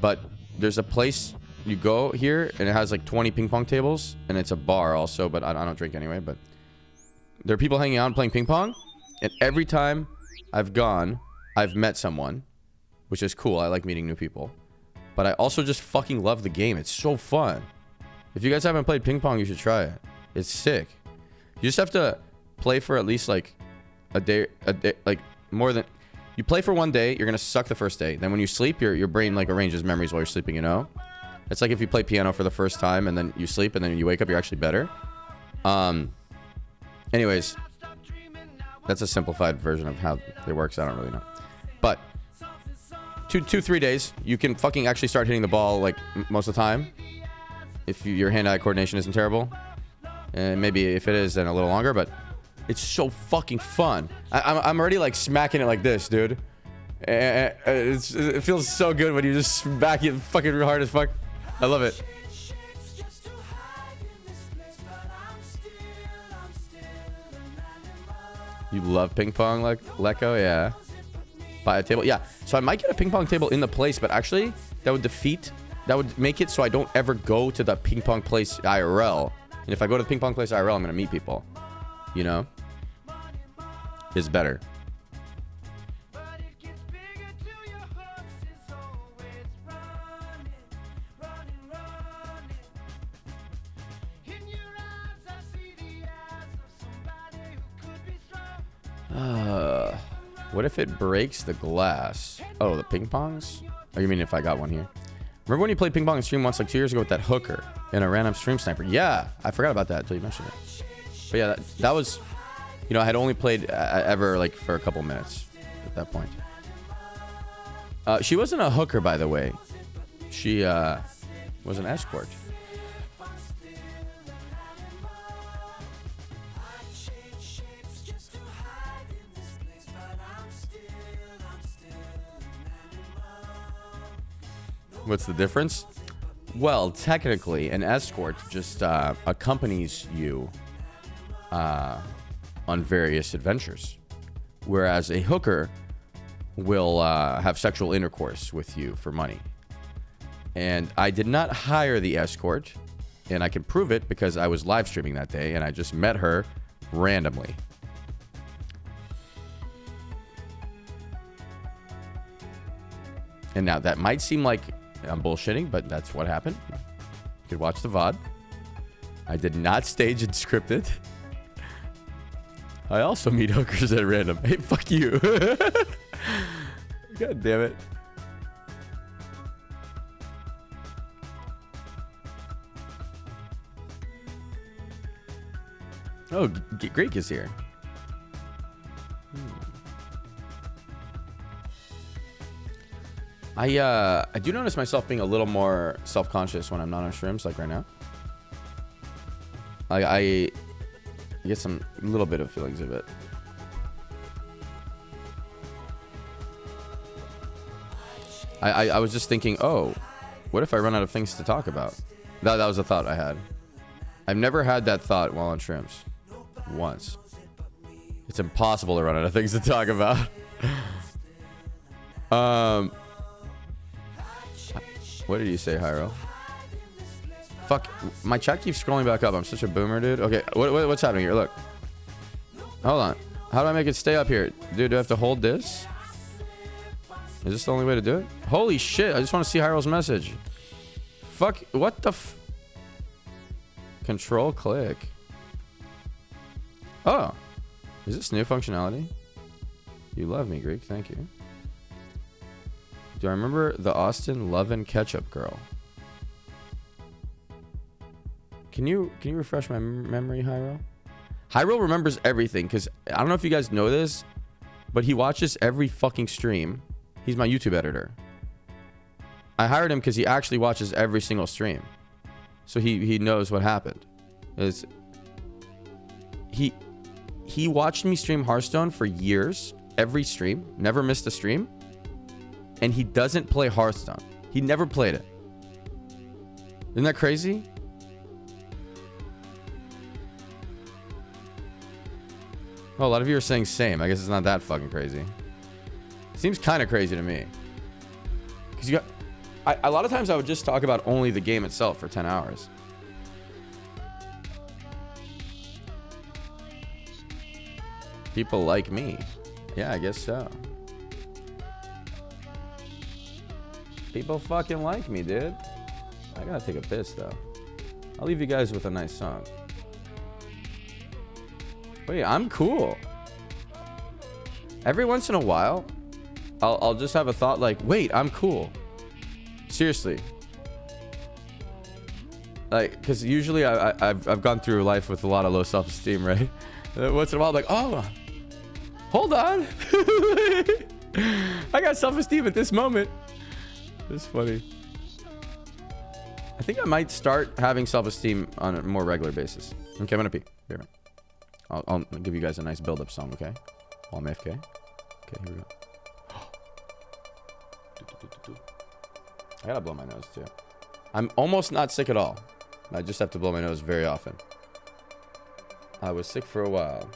But there's a place you go here, and it has like 20 ping pong tables, and it's a bar also, but I don't drink anyway. But there are people hanging out and playing ping pong. And every time I've gone, I've met someone, which is cool. I like meeting new people. But I also just fucking love the game. It's so fun. If you guys haven't played ping pong, you should try it. It's sick. You just have to play for at least like a day, like more than... You play for one day, you're going to suck the first day. Then when you sleep, your brain like arranges memories while you're sleeping, you know? It's like if you play piano for the first time and then you sleep and then you wake up, you're actually better. Anyways... That's a simplified version of how it works. I don't really know. But 3 days, you can fucking actually start hitting the ball like most of the time. If your hand-eye coordination isn't terrible. And maybe if it is, then a little longer. But it's so fucking fun. I'm already like smacking it like this, dude. It feels so good when you just smack it fucking hard as fuck. I love it. You love ping pong, like Lecco? Yeah. Buy a table? Yeah. So I might get a ping pong table in the place, but actually that would make it so I don't ever go to the ping pong place IRL. And if I go to the ping pong place IRL, I'm going to meet people. You know? It's better. What if it breaks the glass? Oh, the ping pongs? Oh, you mean if I got one here? Remember when you played ping pong in stream once, like 2 years ago with that hooker and a random stream sniper? Yeah, I forgot about that until you mentioned it. But yeah, that was, you know, I had only played ever like for a couple minutes at that point. She wasn't a hooker, by the way. She was an escort. What's the difference? Well, technically, an escort just accompanies you on various adventures, whereas a hooker will have sexual intercourse with you for money. And I did not hire the escort, and I can prove it because I was live streaming that day, and I just met her randomly. And now that might seem like I'm bullshitting, but that's what happened. You could watch the VOD. I did not stage and script it. I also meet hookers at random. Hey, fuck you. God damn it. Oh, Greek is here. I do notice myself being a little more self-conscious when I'm not on streams, like right now. I get some little bit of feelings of it. I was just thinking, oh, what if I run out of things to talk about? That was a thought I had. I've never had that thought while on streams. Once. It's impossible to run out of things to talk about. What did you say, Hyro? Fuck, my chat keeps scrolling back up. I'm such a boomer, dude. Okay, what's happening here? Look. Hold on. How do I make it stay up here? Dude, do I have to hold this? Is this the only way to do it? Holy shit, I just want to see Hyro's message. Fuck, what the f... Control click. Oh. Is this new functionality? You love me, Greek. Thank you. Do I remember the Austin Lovin' Ketchup girl? Can you refresh my memory, Hyro? Hyro remembers everything because I don't know if you guys know this, but he watches every fucking stream. He's my YouTube editor. I hired him because he actually watches every single stream. So he knows what happened. He watched me stream Hearthstone for years. Every stream. Never missed a stream. And he doesn't play Hearthstone. He never played it. Isn't that crazy? Oh, a lot of you are saying same. I guess it's not that fucking crazy. Seems kind of crazy to me. Because you got... a lot of times I would just talk about only the game itself for 10 hours. People like me. Yeah, I guess so. People fucking like me, dude. I gotta take a piss, though. I'll leave you guys with a nice song. Wait, I'm cool. Every once in a while, I'll just have a thought like, wait, I'm cool. Seriously. Like, because usually I've gone through life with a lot of low self-esteem, right? Once in a while, I'm like, oh, hold on. I got self-esteem at this moment. It's funny. I think I might start having self-esteem on a more regular basis. Okay, I'm gonna pee. Here, I'll give you guys a nice build-up song, okay? While I'm AFK. Okay, here we go. I gotta blow my nose, too. I'm almost not sick at all. I just have to blow my nose very often. I was sick for a while.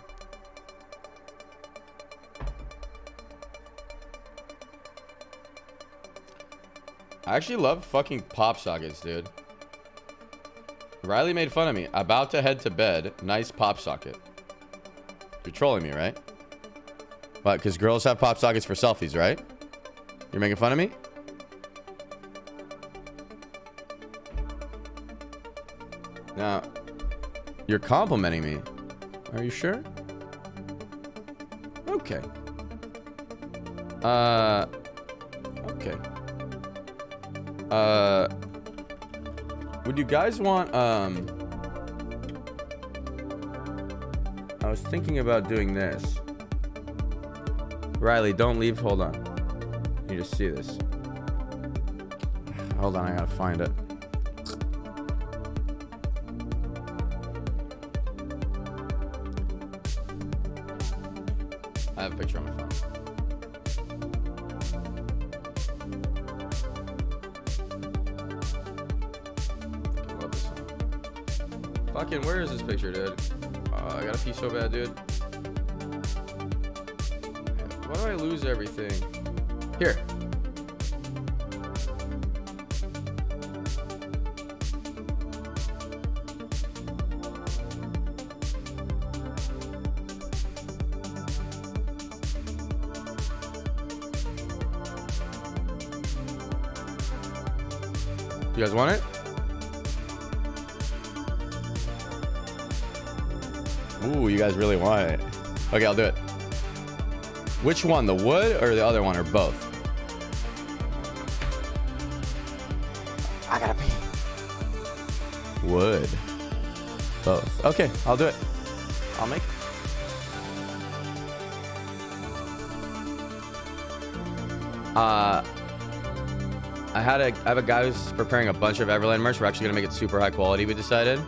I actually love fucking pop sockets, dude. Riley made fun of me. About to head to bed. Nice pop socket. You're trolling me, right? What? Because girls have pop sockets for selfies, right? You're making fun of me? Now, you're complimenting me. Are you sure? Okay. Okay. Would you guys want, I was thinking about doing this. Riley, don't leave. Hold on. You just see this. Hold on, I gotta find it. I have a picture on my phone. I love this song. Fucking, where is this picture, dude? I gotta pee so bad, dude. Why do I lose everything? Here. You guys want it? Ooh, you guys really want it. Okay, I'll do it. Which one? The wood or the other one, or both? I gotta pee. Wood. Both. Okay, I'll do it. I'll make it. I have a guy who's preparing a bunch of Everland merch. We're actually gonna make it super high quality, we decided.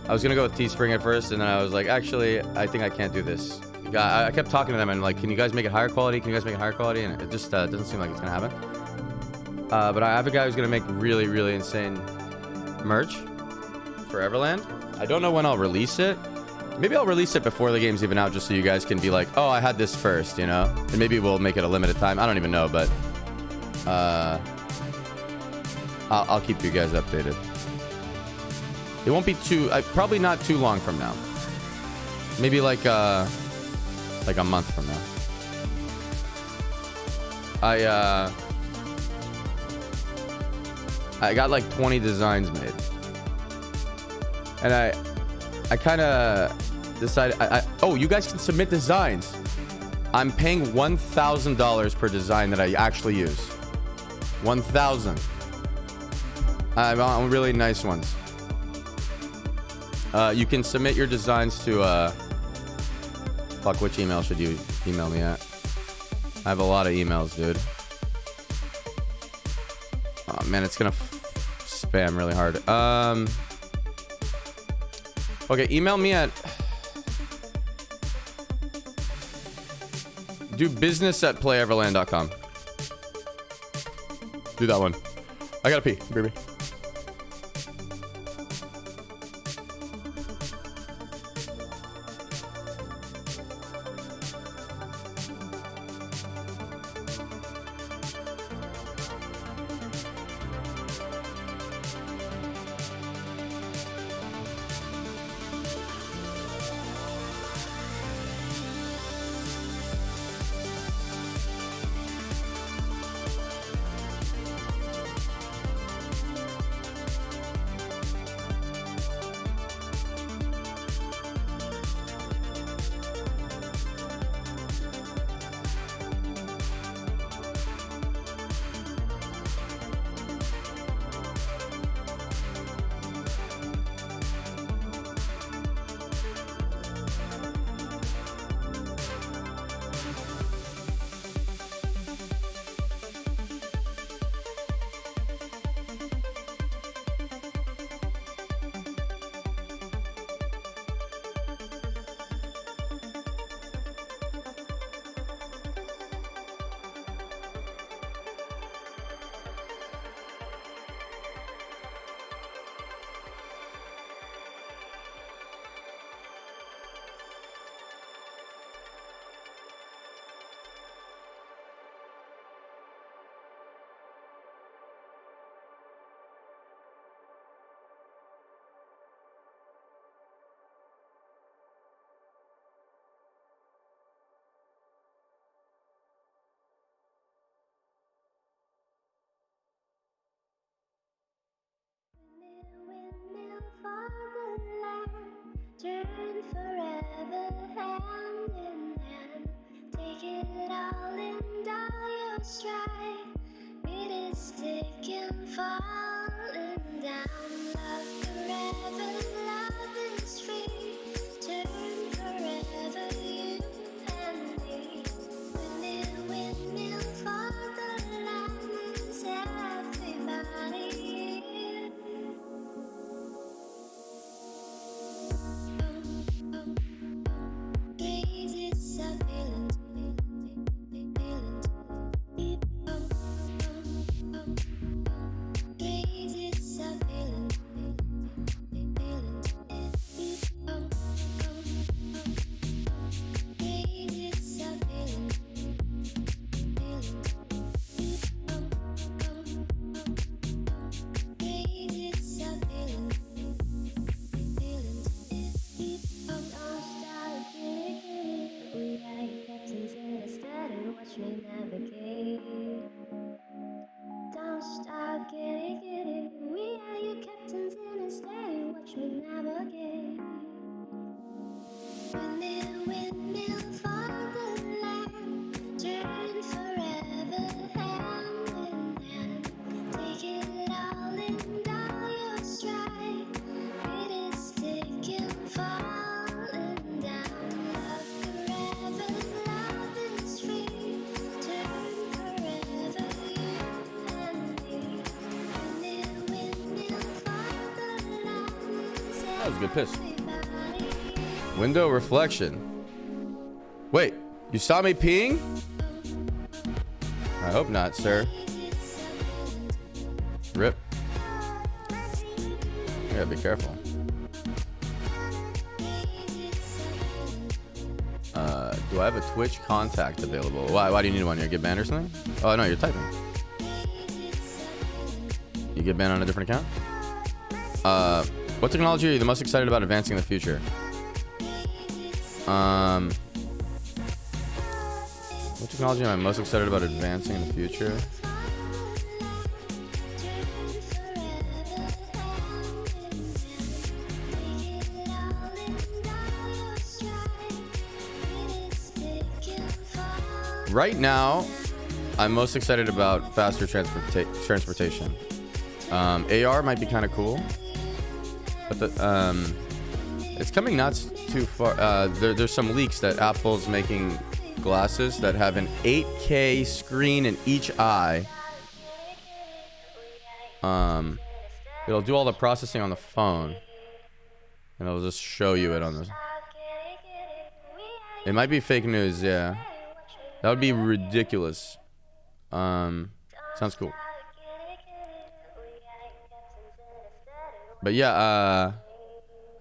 I was gonna go with Teespring at first, and then I was like, actually, I think I can't do this. I kept talking to them and like, can you guys make it higher quality? Can you guys make it higher quality? And it just doesn't seem like it's gonna happen. But I have a guy who's gonna make really, really insane merch for Everland. I don't know when I'll release it. Maybe I'll release it before the game's even out, just so you guys can be like, oh, I had this first, you know? And maybe we'll make it a limited time. I don't even know, but I'll keep you guys updated. It won't be probably not too long from now. Maybe like a month from now. I got like 20 designs made, and I kind of decided. Oh, you guys can submit designs. I'm paying $1,000 per design that I actually use. 1,000. I want really nice ones. You can submit your designs to fuck, which email should you email me at? I have a lot of emails, dude. Oh man, it's gonna spam really hard. Okay, email me at do business@playeverland.com. Do that one. I gotta pee, baby.
Turn forever hand in hand. Take it all and all your stride. It is taking, falling down. Love forever, love is free. Turn forever, you and me. Windmill, windmill for the land. Is everybody here? Watch me navigate. Don't stop, get it. We are your captains in a stay. Watch me navigate. Windmill, windmill for the land. Turn forever, hand in hand. Take it all and all your stride. It is taking, falling down. Love forever, love is free.
That was a good piss. Window reflection. Wait, you saw me peeing? I hope not, sir. Rip. I gotta be careful. Do I have a Twitch contact available? Why do you need one? You get banned or something? Oh no, you're typing. You get banned on a different account? What technology are you the most excited about advancing in the future? What technology am I most excited about advancing in the future? Right now, I'm most excited about faster transportation. AR might be kind of cool, but it's coming not too far. There's some leaks that Apple's making glasses that have an 8K screen in each eye. It'll do all the processing on the phone, and it'll just show you it on the. It might be fake news, yeah. That would be ridiculous. Sounds cool. But yeah,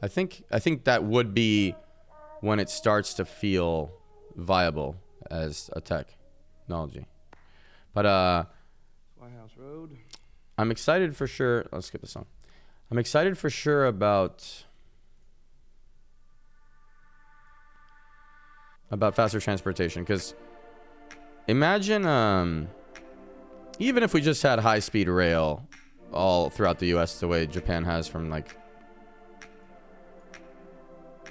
I think that would be when it starts to feel viable as a technology. But
White House Road.
I'm excited for sure. Let's skip the song. I'm excited for sure about faster transportation, because imagine even if we just had high-speed rail all throughout the US the way Japan has from like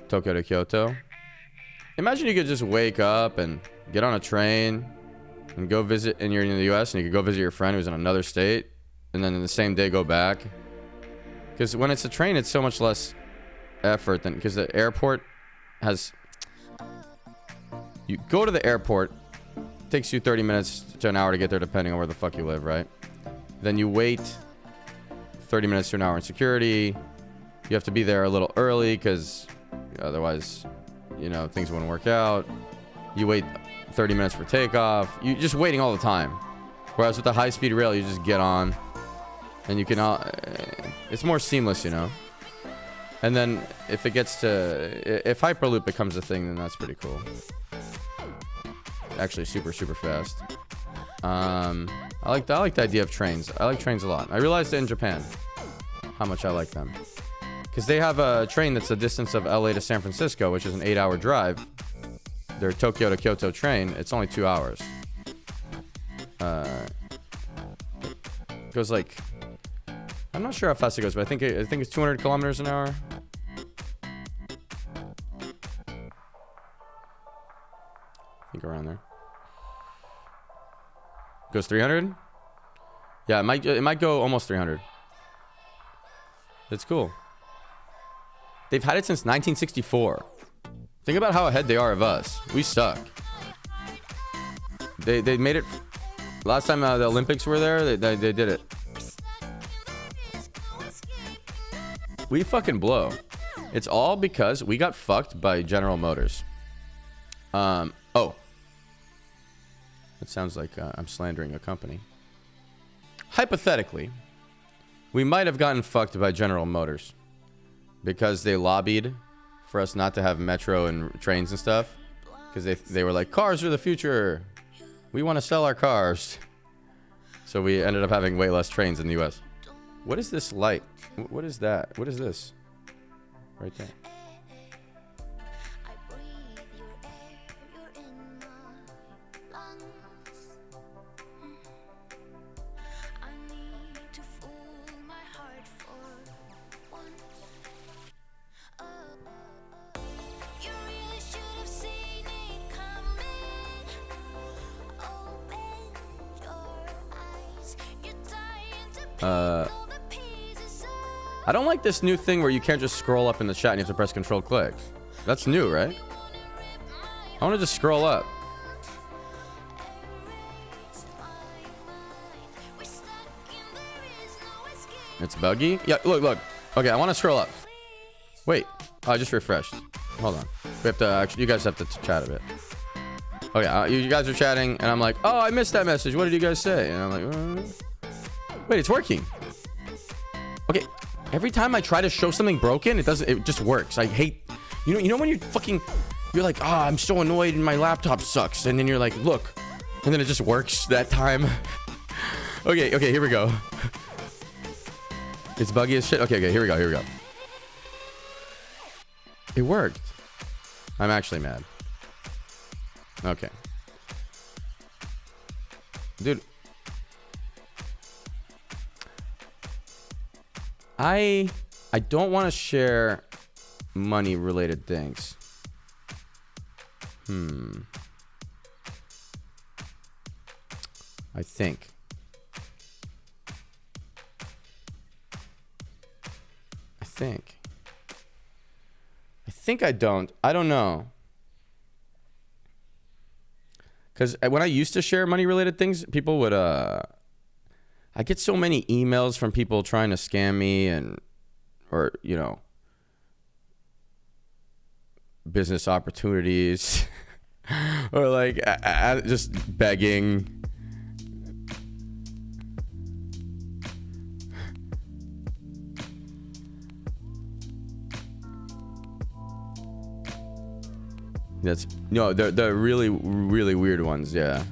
Tokyo to Kyoto. Imagine you could just wake up and get on a train and go visit, and you're in the US, and you could go visit your friend who's in another state, and then in the same day go back. Because when it's a train, it's so much less effort than, because the airport has, you go to the airport, takes you 30 minutes to an hour to get there depending on where the fuck you live, right? Then you wait 30 minutes to an hour in security. You have to be there a little early because otherwise, you know, things wouldn't work out. You wait 30 minutes for takeoff. You're just waiting all the time. Whereas with the high-speed rail, you just get on and you can, it's more seamless, you know? And then if it gets to, if Hyperloop becomes a thing, then that's pretty cool. Actually super fast. I like the idea of trains. I like trains a lot. I realized in Japan how much I like them, because they have a train that's the distance of LA to San Francisco, which is an 8-hour drive. Their Tokyo to Kyoto train, it's only 2 hours. It goes like, I'm not sure how fast it goes, but I think it's 200 kilometers an hour. I think around there. Goes 300? Yeah, it might go almost 300. It's cool. They've had it since 1964. Think about how ahead they are of us. We suck. They made it. Last time the Olympics were there, they did it. We fucking blow. It's all because we got fucked by General Motors. Oh. It sounds like I'm slandering a company. Hypothetically, we might have gotten fucked by General Motors because they lobbied for us not to have metro and trains and stuff, because they were like, cars are the future. We want to sell our cars. So we ended up having way less trains in the US. What is this light? What is that? What is this? Right there. I don't like this new thing where you can't just scroll up in the chat and you have to press Control click. That's new, right? I want to just scroll up. It's buggy? Yeah, look. Okay, I want to scroll up. Wait. Oh, I just refreshed. Hold on. We have to actually, you guys have to chat a bit. Okay, you guys are chatting and I'm like, oh, I missed that message. What did you guys say? And I'm like, wait, it's working. Okay, every time I try to show something broken, it just works. I hate, you know when you're like, oh, I'm so annoyed and my laptop sucks. And then you're like, look, and then it just works that time. Okay, here we go. It's buggy as shit. Okay, here we go. It worked. I'm actually mad. Okay. Dude. I don't want to share money related things. I think. I don't. I don't know. Because when I used to share money related things, people would, I get so many emails from people trying to scam me or, you know, business opportunities or like just begging. They're really, really weird ones, yeah.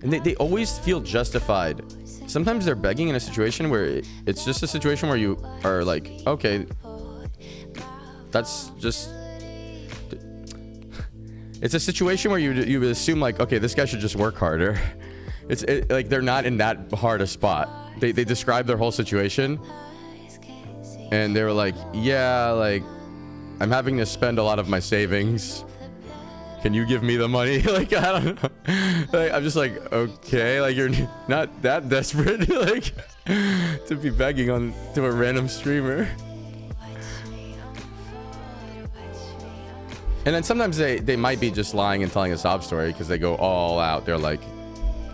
And they always feel justified. Sometimes they're begging in a situation where it's just a situation where you are like, okay, that's just... It's a situation where you would assume like, okay, this guy should just work harder. Like they're not in that hard a spot. They describe their whole situation. And they were like, yeah, like, I'm having to spend a lot of my savings. Can you give me the money? Like, I don't know. Like, I'm just like, okay, like you're not that desperate, like, to be begging to a random streamer. And then sometimes they might be just lying and telling a sob story because they go all out. They're like,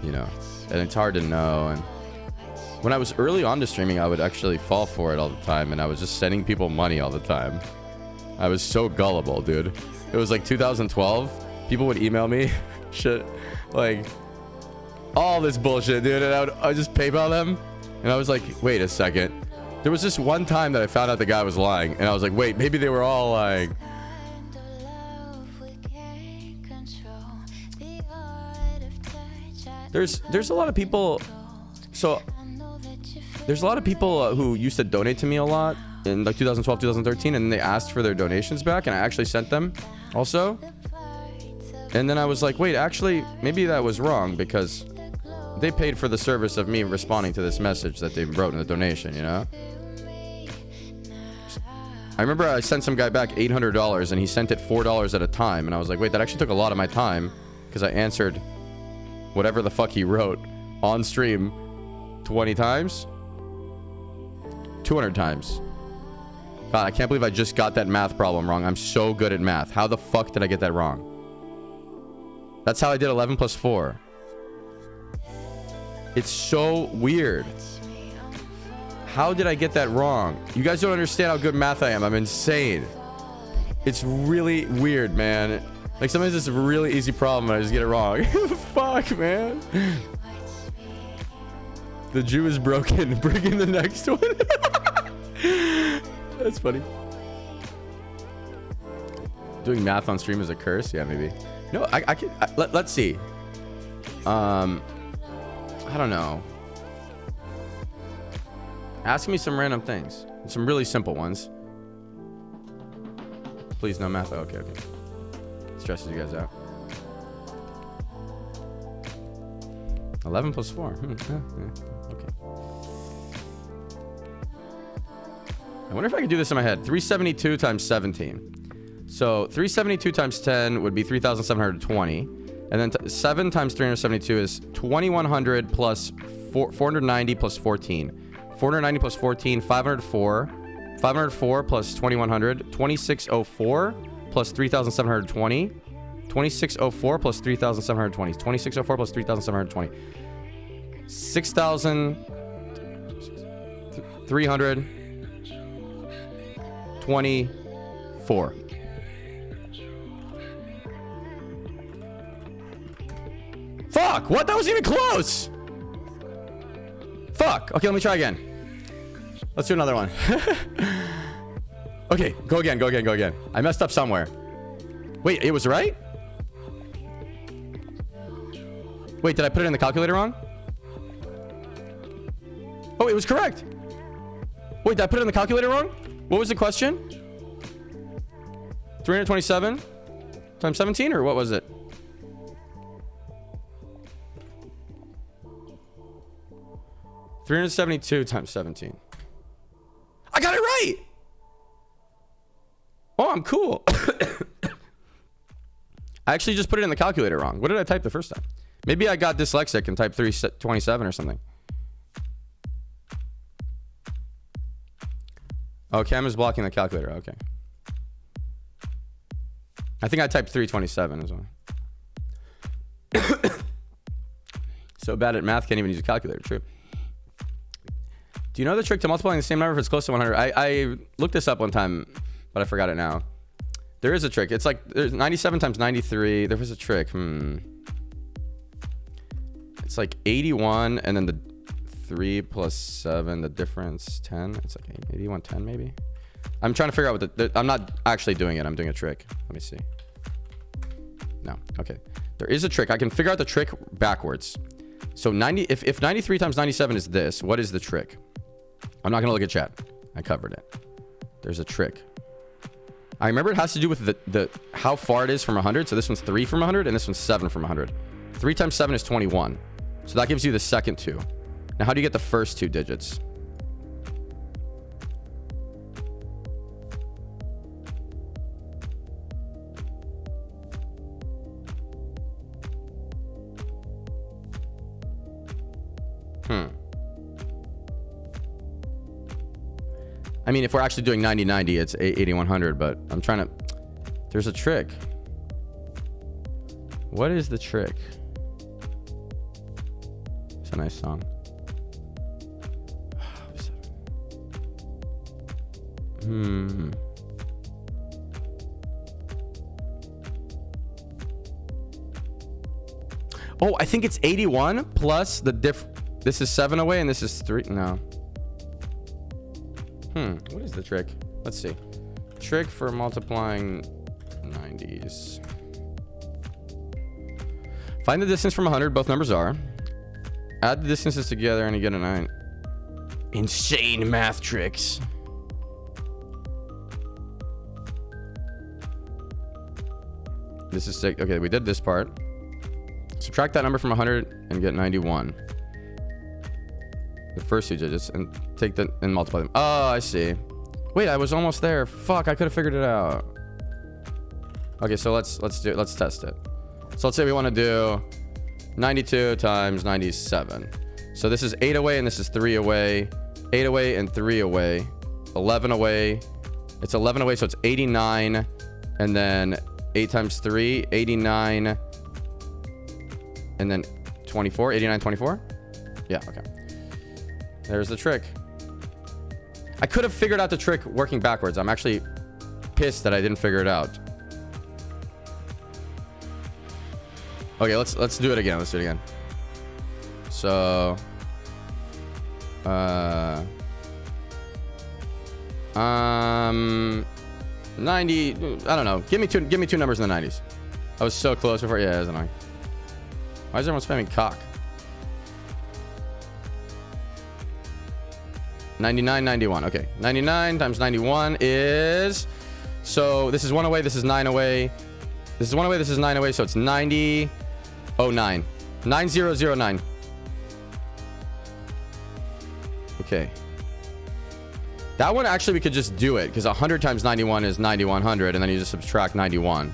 you know, and it's hard to know. And when I was early on to streaming, I would actually fall for it all the time, and I was just sending people money all the time. I was so gullible, dude. It was like 2012. People would email me shit, like all this bullshit, dude, and I would just PayPal them. And I was like, wait a second. There was this one time that I found out the guy was lying, and I was like, wait, maybe they were all lying. There's a lot of people. So there's a lot of people who used to donate to me a lot in like 2012, 2013, and then they asked for their donations back, and I actually sent them also. And then I was like, wait, actually, maybe that was wrong because they paid for the service of me responding to this message that they wrote in the donation, you know? I remember I sent some guy back $800 and he sent it $4 at a time. And I was like, wait, that actually took a lot of my time because I answered whatever the fuck he wrote on stream 20 times, 200 times. God, I can't believe I just got that math problem wrong. I'm so good at math. How the fuck did I get that wrong? That's how I did 11 plus 4. It's so weird. How did I get that wrong? You guys don't understand how good math I am. I'm insane. It's really weird, man. Like sometimes it's a really easy problem and I just get it wrong. Fuck, man. The Jew is broken. Bring in the next one. That's funny. Doing math on stream is a curse? Yeah, maybe. No, I can. Let's see. I don't know. Ask me some random things. Some really simple ones. Please, no math. Okay. Stresses you guys out. 11 plus 4. Okay. I wonder if I can do this in my head. 372 times 17. So 372 times 10 would be 3,720. And then 7 times 372 is 2,100 plus 490 plus 14. 490 plus 14, 504. 504 plus 2,100, 2,604 plus 3,720. 2,604 plus 3,720. 2,604 plus 3,720. 6,324. Fuck! What? That was even close! Fuck! Okay, let me try again. Let's do another one. Okay, go again. I messed up somewhere. Wait, it was right? Wait, did I put it in the calculator wrong? Oh, it was correct. Wait, did I put it in the calculator wrong? What was the question? 327 times 17, or what was it? $372 times 17. I got it right. Oh, I'm cool. I actually just put it in the calculator wrong. What did I type the first time? Maybe I got dyslexic and typed 327 or something. Oh, Cam is blocking the calculator. Okay. I think I typed 327 as well. So bad at math, can't even use a calculator. True. Do you know the trick to multiplying the same number if it's close to 100? I looked this up one time, but I forgot it now. There is a trick. It's like there's 97 times 93. There was a trick. It's like 81, and then the 3 plus 7, the difference 10. It's like 81, 10 maybe. I'm trying to figure out what I'm not actually doing it. I'm doing a trick. Let me see. No. Okay. There is a trick. I can figure out the trick backwards. So 90. If 93 times 97 is this, what is the trick? I'm not gonna look at chat. I covered it. There's a trick. I remember it has to do with the how far it is from 100. So this one's 3 from 100, and this one's 7 from 100. 3 times 7 is 21. So that gives you the second 2. Now, how do you get the first 2 digits? I mean, if we're actually doing 90-90, it's 8100, but I'm trying to... There's a trick. What is the trick? It's a nice song. Oh, I think it's 81 plus the This is 7 away and this is 3. No. What is the trick? Let's see. Trick for multiplying 90s. Find the distance from 100. Both numbers are. Add the distances together and you get a 9. Insane math tricks. This is sick. Okay, we did this part. Subtract that number from 100 and get 91. The first 2 digits and take them and multiply them. Oh, I see. Wait, I was almost there. Fuck, I could have figured it out. Okay, so let's test it. So let's say we want to do 92 times 97. So this is 8 away and this is 3 away. 8 away and 3 away. 11 away. It's 11 away, so it's 89. And then 8 times 3, 89. And then 24. 89, 24? Yeah, okay. There's the trick. I could have figured out the trick working backwards. I'm actually pissed that I didn't figure it out. Okay, let's do it again. Let's do it again. So 90, I don't know. Give me two numbers in the 90s. I was so close before. Yeah, it was annoying. Why is everyone spamming cock? 99, 91. Okay. 99 times 91 is... So this is 1 away. This is 9 away. This is 1 away. This is 9 away. So it's 90... Oh, 9. 9009. Okay. That one, actually, we could just do it. Because 100 times 91 is 9100. And then you just subtract 91.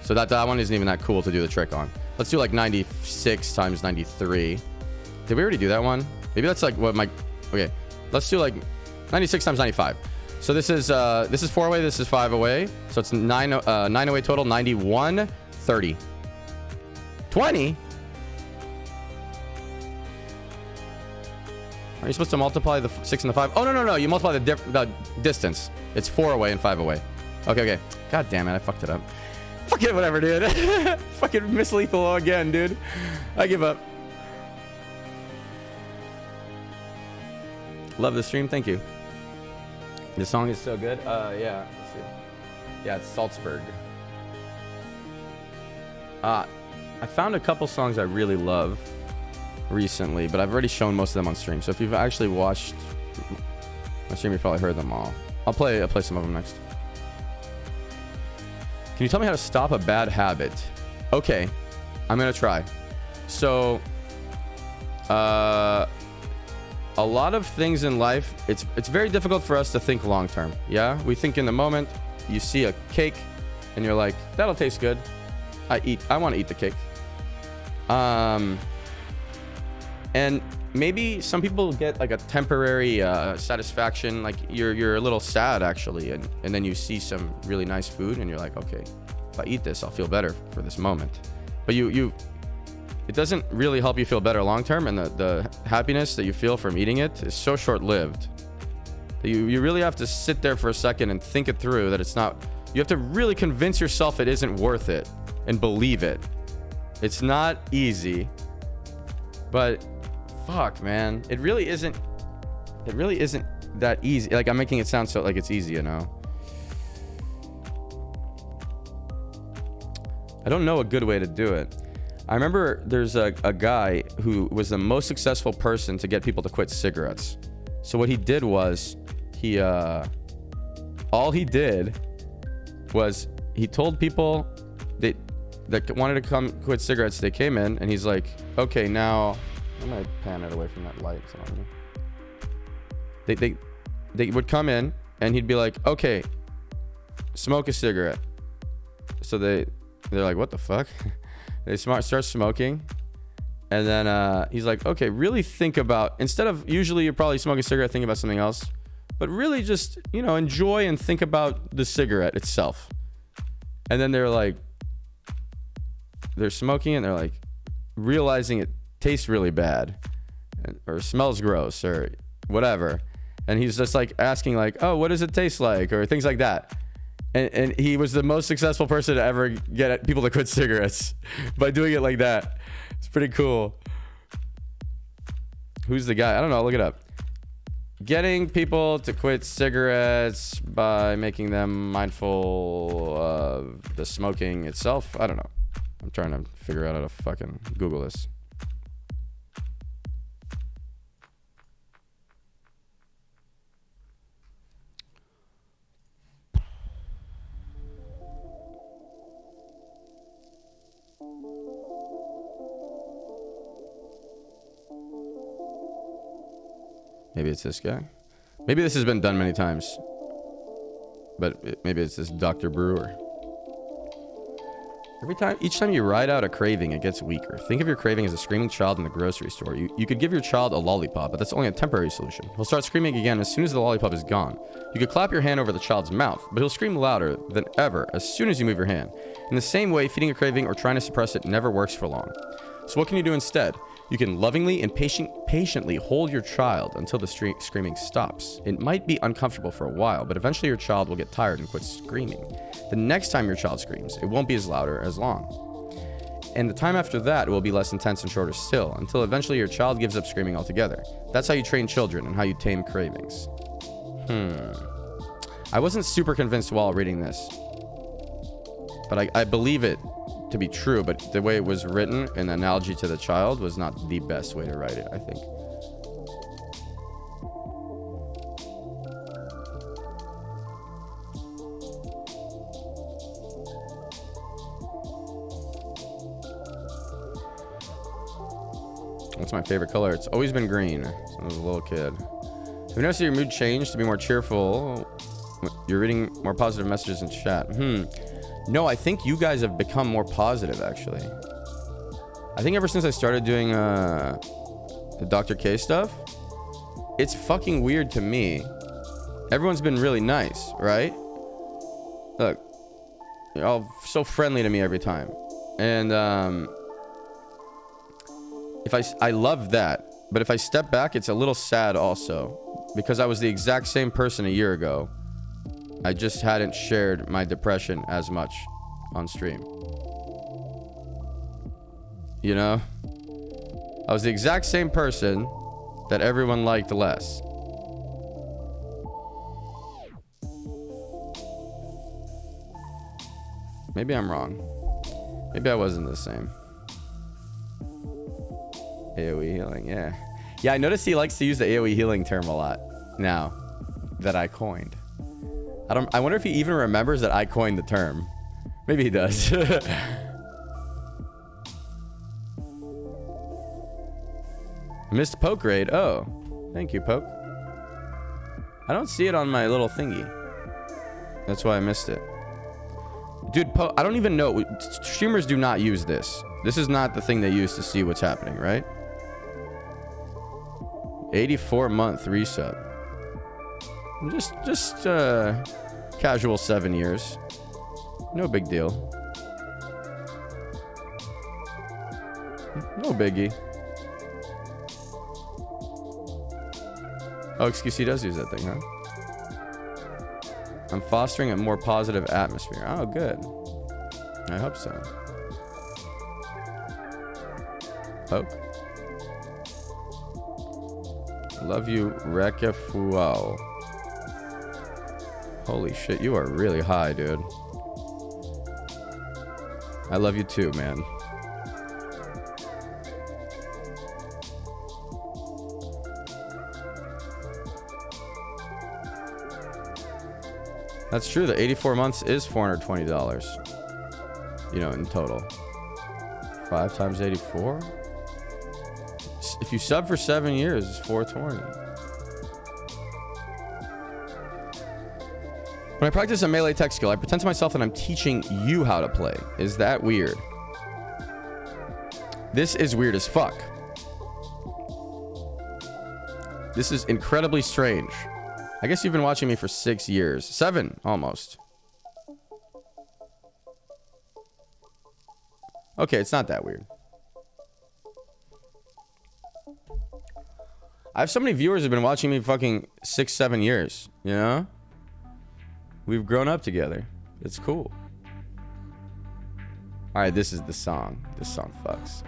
So that one isn't even that cool to do the trick on. Let's do like 96 times 93. Did we already do that one? Maybe that's like what my... Okay. Let's do like 96 times 95. So this is 4 away. This is 5 away. So it's 9 away total. 91, 30. 20? Are you supposed to multiply the 6 and the 5? Oh, no. You multiply the distance. It's 4 away and 5 away. Okay. God damn it. I fucked it up. Fuck it, whatever, dude. Fucking Miss Lethal again, dude. I give up. Love the stream. Thank you. This song is so good. Yeah. Let's see. Yeah, it's Salzburg. I found a couple songs I really love recently, but I've already shown most of them on stream. So if you've actually watched I assume you probably heard them all. I'll play some of them next. Can you tell me how to stop a bad habit? Okay, I'm gonna try. So, a lot of things in life, it's very difficult for us to think long term. Yeah, we think in the moment. You see a cake, and you're like, that'll taste good. I want to eat the cake. And maybe some people get like a temporary satisfaction, like you're a little sad actually, and then you see some really nice food, and you're like, okay, if I eat this, I'll feel better for this moment. But it doesn't really help you feel better long term, and the happiness that you feel from eating it is so short lived. You really have to sit there for a second and think it through, that it's not. You have to really convince yourself it isn't worth it, and believe it. It's not easy, but fuck, man, it really isn't that easy. Like, I'm making it sound so like it's easy, you know. I don't know a good way to do it. I remember there's a guy who was the most successful person to get people to quit cigarettes. So what he did was all he did was he told people that wanted to come quit cigarettes, they came in, and he's like, okay, now I'm gonna pan it away from that light. They would come in, and he'd be like, okay, smoke a cigarette. So they're like, what the fuck? They start smoking, and then he's like, okay, really think about, instead of, usually you probably smoke a cigarette, think about something else, but really just, enjoy and think about the cigarette itself. And then they're smoking, and they're like realizing it tastes really bad, or smells gross, or whatever. And he's just like asking like, oh, what does it taste like, or things like that. And he was the most successful person to ever get people to quit cigarettes by doing it like that. It's pretty cool. Who's the guy? I don't know. Look it up. Getting people to quit cigarettes by making them mindful of the smoking itself. I don't know. I'm trying to figure out how to fucking Google this. Maybe it's this guy. Maybe this has been done many times. But maybe it's this Dr. Brewer. Each time you ride out a craving, it gets weaker. Think of your craving as a screaming child in the grocery store. You could give your child a lollipop, but that's only a temporary solution. He'll start screaming again as soon as the lollipop is gone. You could clap your hand over the child's mouth, but he'll scream louder than ever as soon as you move your hand. In the same way, feeding a craving or trying to suppress it never works for long. So what can you do instead? You can lovingly and patiently hold your child until the screaming stops. It might be uncomfortable for a while, but eventually your child will get tired and quit screaming. The next time your child screams, it won't be as loud or as long. And the time after that will be less intense and shorter still, until eventually your child gives up screaming altogether. That's how you train children and how you tame cravings. I wasn't super convinced while reading this, but I believe it to be true, but the way it was written, an analogy to the child, was not the best way to write it, I think. What's my favorite color? It's always been green since I was a little kid. Have you noticed your mood changed to be more cheerful? You're reading more positive messages in chat. No, I think you guys have become more positive, actually. I think ever since I started doing the Dr. K stuff, it's fucking weird to me. Everyone's been really nice, right? Look, you're all so friendly to me every time. And I love that. But if I step back, it's a little sad also. Because I was the exact same person a year ago. I just hadn't shared my depression as much on stream. You know? I was the exact same person that everyone liked less. Maybe I'm wrong. Maybe I wasn't the same. AoE healing, yeah. Yeah, I noticed he likes to use the AoE healing term a lot now. that I coined. I wonder if he even remembers that I coined the term. Maybe he does. Missed poke raid. Oh, thank you, poke. I don't see it on my little thingy. That's why I missed it. Dude, I don't even know. Streamers do not use this. This is not the thing they use to see what's happening, right? 84-month resub. Just casual 7 years. No big deal. No biggie. Oh, excuse, he does use that thing, huh? I'm fostering a more positive atmosphere. Oh, good. I hope so. Poke. Love you, Reckful. Holy shit, you are really high, dude. I love you too, man. That's true. The 84 months is $420. You know, in total. 5 times 84? If you sub for 7 years, it's $420. When I practice a melee tech skill, I pretend to myself that I'm teaching you how to play. Is that weird? This is weird as fuck. This is incredibly strange. I guess you've been watching me for 6 years. 7, almost. Okay, it's not that weird. I have so many viewers who've been watching me fucking 6, 7 years, you know? We've grown up together. It's cool. Alright, this is the song. This song fucks.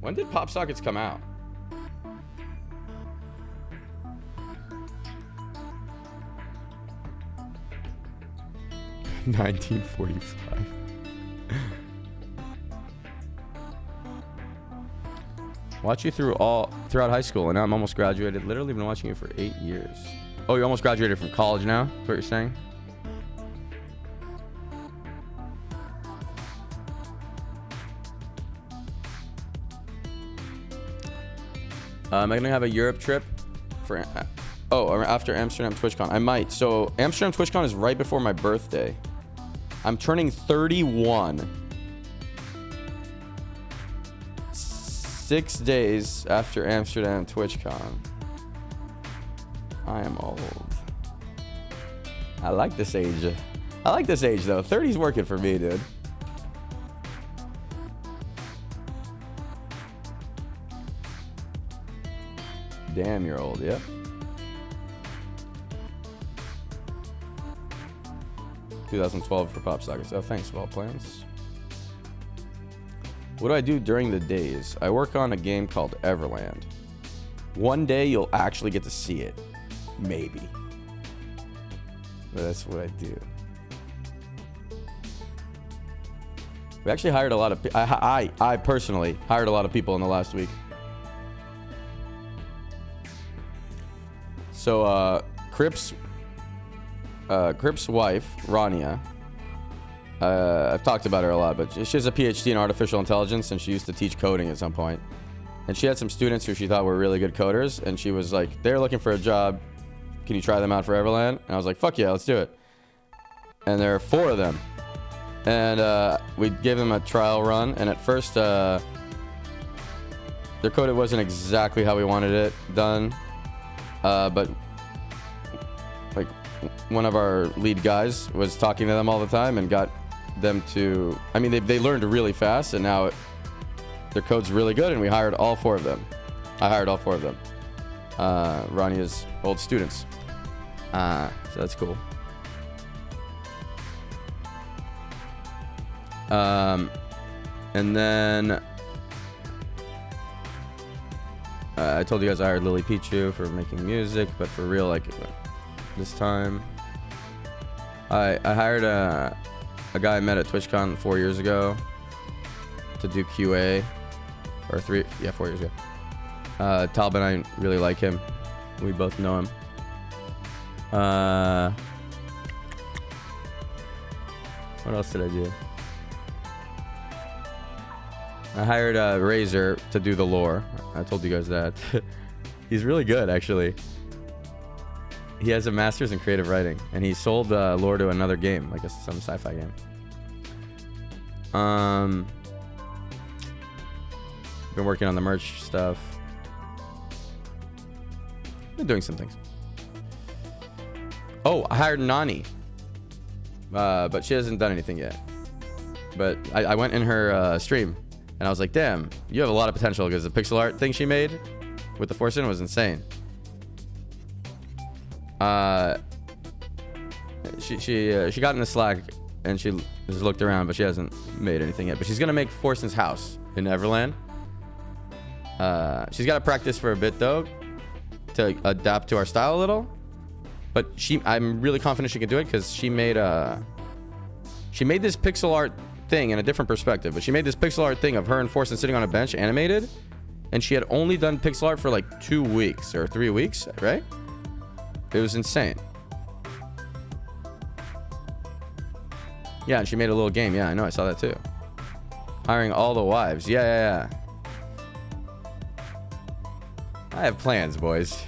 When did Pop Sockets come out? $1945. Watch you throughout high school, and now I'm almost graduated. Literally been watching you for 8 years. Oh, you almost graduated from college now? That's what you're saying? Am I gonna have a Europe trip for? After Amsterdam TwitchCon, I might. So Amsterdam TwitchCon is right before my birthday. I'm turning 31. 6 days after Amsterdam TwitchCon. I am old. I like this age. I like this age though. 30's working for me, dude. Damn, you're old, yep. $2012 for Pop Sockets. Oh, thanks, Well Plans. What do I do during the days? I work on a game called Everland. One day you'll actually get to see it. Maybe. But that's what I do. We actually hired a lot of I personally hired a lot of people in the last week. So, Crip's wife, Rania, I've talked about her a lot, but she has a PhD in artificial intelligence, and she used to teach coding at some point. And she had some students who she thought were really good coders, and she was like, they're looking for a job. Can you try them out for Everland? And I was like, fuck yeah, let's do it. And there are 4 of them. And we gave them a trial run, and at first, their code wasn't exactly how we wanted it done. But like one of our lead guys was talking to them all the time and got them to, I mean, they learned really fast, and now their code's really good, and we hired all 4 of them. I hired all 4 of them. Rania's old students. So that's cool. And then I told you guys I hired Lily Pichu for making music, but for real, like this time, I hired a guy I met at TwitchCon 4 years ago to do QA or 4 years ago. Talbot, I really like him. We both know him. What else did I do? I hired Razor to do the lore. I told you guys that. He's really good, actually. He has a master's in creative writing, and he sold lore to another game, like some sci-fi game. Been working on the merch stuff. Been doing some things. Oh, I hired Nani. But she hasn't done anything yet. But I went in her stream, and I was like, damn, you have a lot of potential, because the pixel art thing she made with the Force in was insane. She got in the Slack, and she just looked around, but she hasn't made anything yet. But she's gonna make Forsen's house in Everland. She's got to practice for a bit though, to adapt to our style a little. But I'm really confident she can do it, because she made this pixel art thing in a different perspective. But she made this pixel art thing of her and Forsen sitting on a bench, animated, and she had only done pixel art for like 2 weeks or 3 weeks, right? It was insane. Yeah, and she made a little game. Yeah, I know. I saw that too. Hiring all the wives. Yeah. I have plans, boys.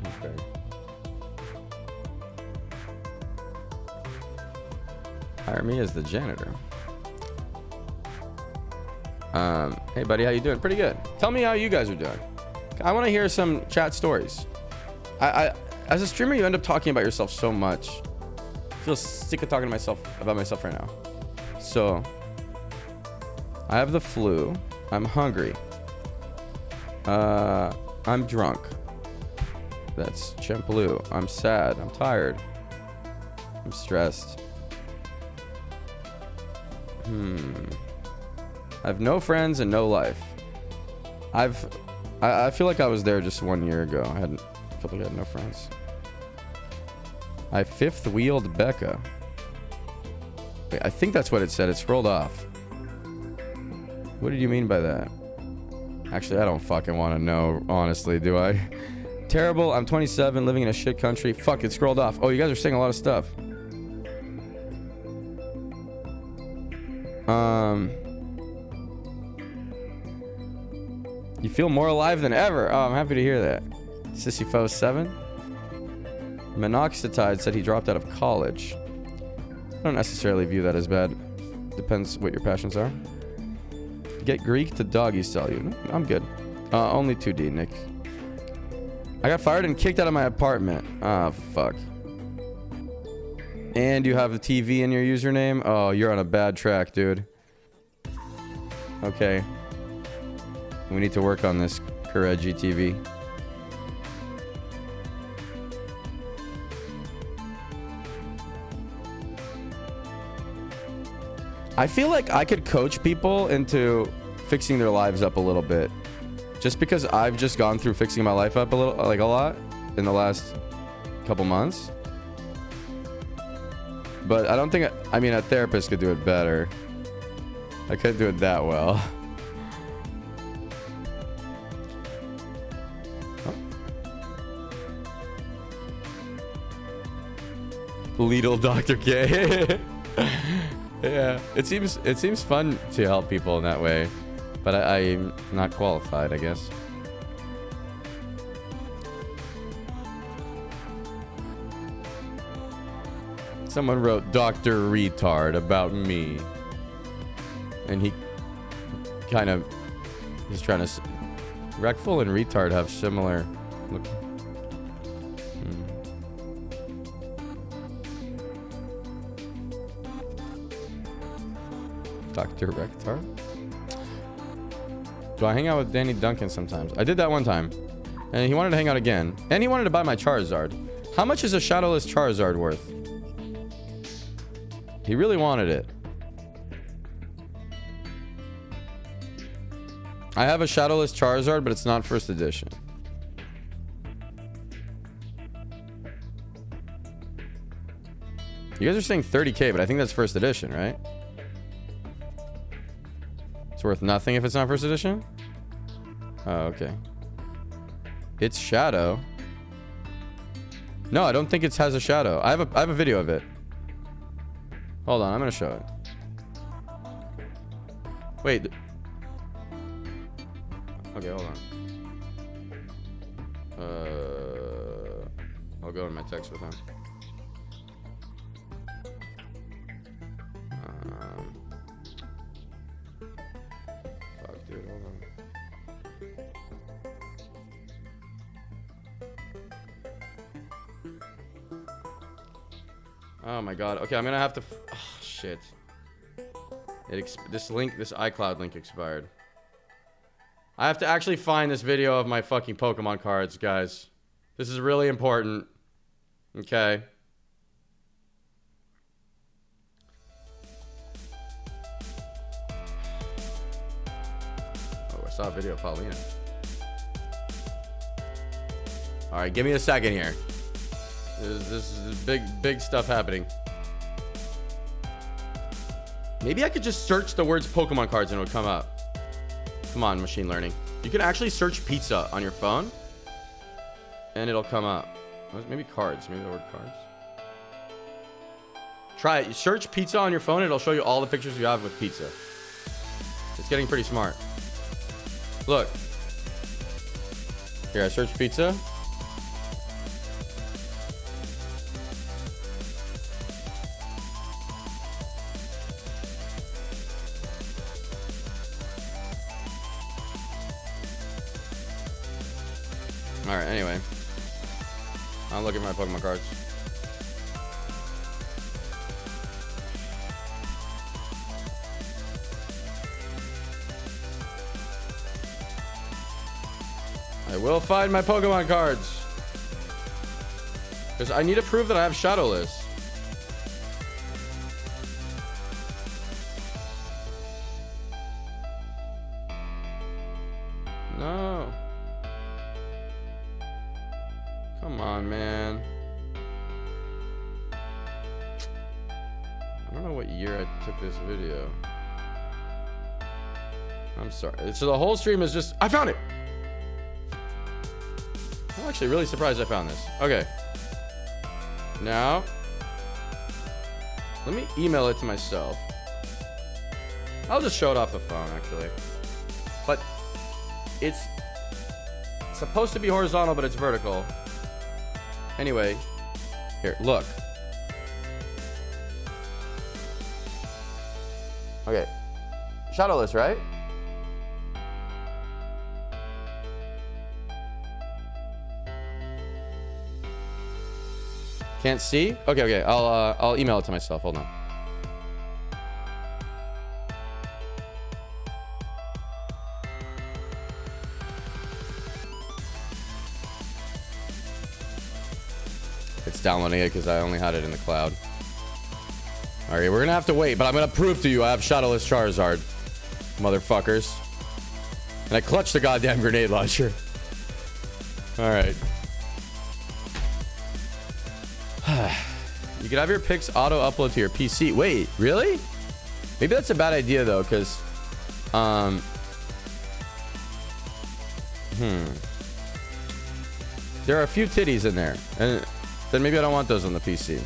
Okay. Hire me as the janitor. Hey buddy, how you doing? Pretty good. Tell me how you guys are doing. I want to hear some chat stories. I as a streamer, you end up talking about yourself so much. I feel sick of talking to about myself right now. So, I have the flu. I'm hungry. I'm drunk. That's Champaloo. I'm sad. I'm tired. I'm stressed. I have no friends and no life. I feel like I was there just 1 year ago. I felt like I had no friends. I fifth wheeled Becca. Wait, I think that's what it said. It scrolled off. What did you mean by that? Actually, I don't fucking want to know, honestly, do I? Terrible. I'm 27, living in a shit country. Fuck, it scrolled off. Oh, you guys are saying a lot of stuff. You feel more alive than ever. Oh, I'm happy to hear that. Sisyphos7. Minoxidil said he dropped out of college. I don't necessarily view that as bad. Depends what your passions are. Get Greek to doggy style you. No, I'm good. Only 2D, Nick. I got fired and kicked out of my apartment. Ah, fuck. And you have a TV in your username? Oh, you're on a bad track, dude. Okay. We need to work on this, Kureji TV. I feel like I could coach people into fixing their lives up a little bit. Just because I've just gone through fixing my life up a lot in the last couple months. But I don't think, I mean, a therapist could do it better. I couldn't do it that well. Lidl Dr. K. Yeah, it seems fun to help people in that way, but I'm not qualified, I guess. Someone wrote Dr. Retard about me, and he kind of he's trying to. Reckful and Retard have similar look. Dr. Rectar? Do I hang out with Danny Duncan sometimes? I did that one time. And he wanted to hang out again. And he wanted to buy my Charizard. How much is a shadowless Charizard worth? He really wanted it. I have a Shadowless Charizard, but it's not first edition. You guys are saying 30K, but I think that's first edition, right? It's worth nothing if it's not first edition? Oh, okay. It's Shadow. No, I don't think it has a shadow. I have a video of it. Hold on, I'm gonna show it. Wait. Okay, hold on. I'll go in my text with him. Fuck, dude, hold on. Oh my god. Okay, I'm gonna have to. Oh shit. This iCloud link expired. I have to actually find this video of my fucking Pokemon cards, guys. This is really important. Okay. Oh, I saw a video of Paulina. Alright, give me a second here. This is big stuff happening. Maybe I could just search the words Pokemon cards and it would come up. Come on, machine learning. You can actually search pizza on your phone and it'll come up. Maybe cards. Maybe the word cards. Try it. You search pizza on your phone and it'll show you all the pictures you have with pizza. It's getting pretty smart. Look. Here, I searched pizza. Alright, anyway. I'll look at my Pokemon cards. I will find my Pokemon cards. Because I need to prove that I have Shadowless. No. Come on, man. I don't know what year I took this video. I'm sorry. So the whole stream is just... I found it! I'm actually really surprised I found this. Okay. Now... let me email it to myself. I'll just show it off the phone, actually. But... it's supposed to be horizontal, but it's vertical. Anyway, here, look. Okay. Shadowless, right? Can't see? Okay. I'll email it to myself. Hold on. It's downloading it because I only had it in the cloud. Alright, we're gonna have to wait, but I'm gonna prove to you I have Shadowless Charizard. Motherfuckers. And I clutched the goddamn grenade launcher. Alright. You can have your pics auto-upload to your PC. Wait, really? Maybe that's a bad idea, though, because... there are a few titties in there. And then maybe I don't want those on the PC.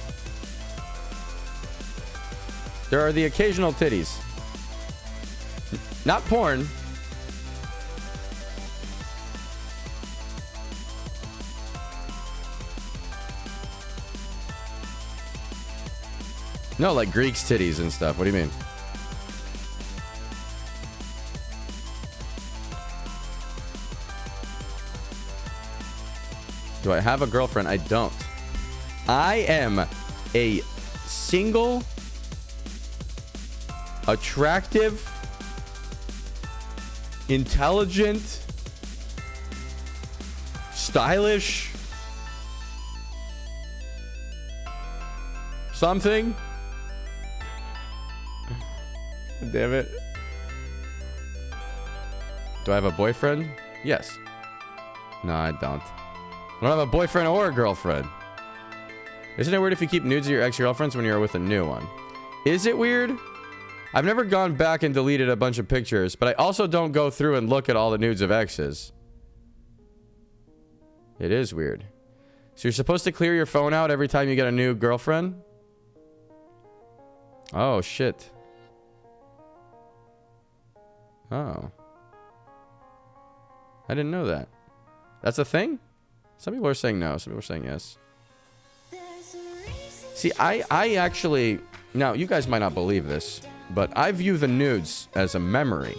There are the occasional titties. Not porn. No, like Greek's titties and stuff. What do you mean? Do I have a girlfriend? I don't. I am a single, attractive, intelligent, stylish, something. Damn it. Do I have a boyfriend? Yes. No, I don't. I don't have a boyfriend or a girlfriend. Isn't it weird if you keep nudes of your ex-girlfriends when you're with a new one? Is it weird? I've never gone back and deleted a bunch of pictures, but I also don't go through and look at all the nudes of exes. It is weird. So you're supposed to clear your phone out every time you get a new girlfriend? Oh, shit. Oh. I didn't know that. That's a thing? Some people are saying no. Some people are saying yes. See, I actually... Now, you guys might not believe this, but I view the nudes as a memory.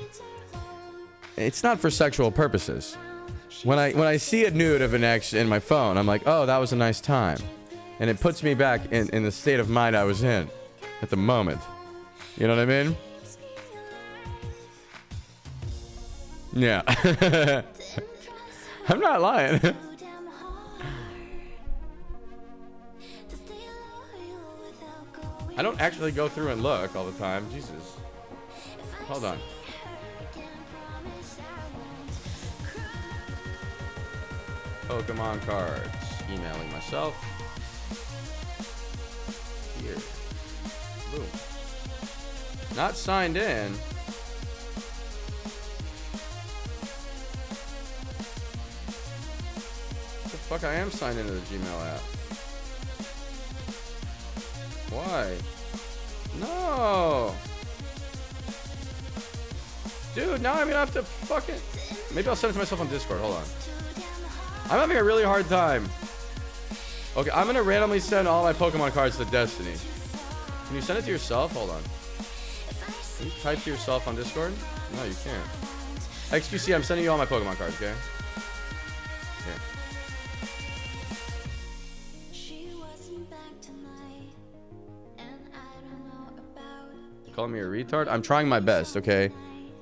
It's not for sexual purposes. When I see a nude of an ex in my phone, I'm like, oh, that was a nice time. And it puts me back in the state of mind I was in at the moment. You know what I mean? Yeah. I'm not lying. I don't actually go through and look all the time. Jesus. Hold on. Pokemon cards. Emailing myself. Here. Boom. Not signed in. What the fuck? I am signed into the Gmail app. Why? No. Dude, now I'm gonna have to fucking... Maybe I'll send it to myself on Discord. Hold on. I'm having a really hard time. Okay, I'm gonna randomly send all my Pokemon cards to Destiny. Can you send it to yourself? Hold on. Can you type to yourself on Discord? No, you can't. XQC, I'm sending you all my Pokemon cards, okay? Here. Calling me a retard? I'm trying my best, okay?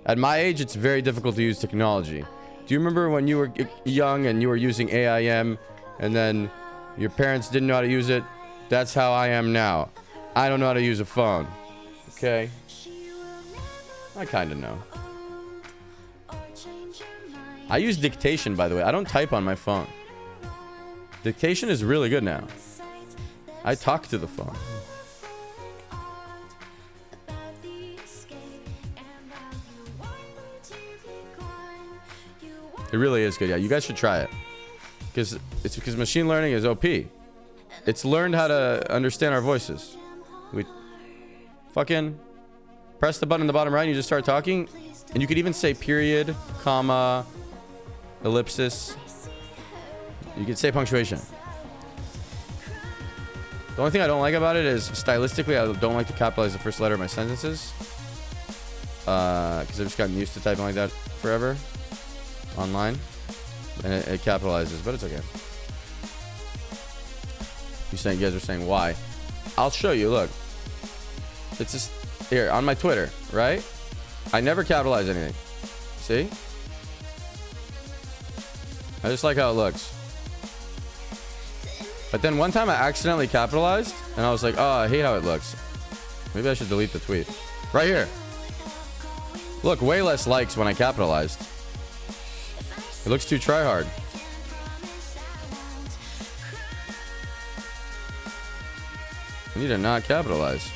At my age, it's very difficult to use technology. Do you remember when you were young and you were using AIM and then your parents didn't know how to use it? That's how I am now. I don't know how to use a phone. Okay? I kind of know. I use dictation, by the way. I don't type on my phone. Dictation is really good now. I talk to the phone. It really is good. Yeah, you guys should try it. Because machine learning is OP. It's learned how to understand our voices. We fucking press the button in the bottom right and you just start talking. And you could even say period, comma, ellipsis. You could say punctuation. The only thing I don't like about it is stylistically, I don't like to capitalize the first letter of my sentences. Because I've just gotten used to typing like that forever. Online. And it capitalizes, but it's okay. You guys are saying why? I'll show you. Look. It's just here on my Twitter, right? I never capitalize anything. See? I just like how it looks. But then one time I accidentally capitalized and I was like, oh, I hate how it looks. Maybe I should delete the tweet. Right here. Look, way less likes when I capitalized. It looks too try-hard. I need to not capitalize.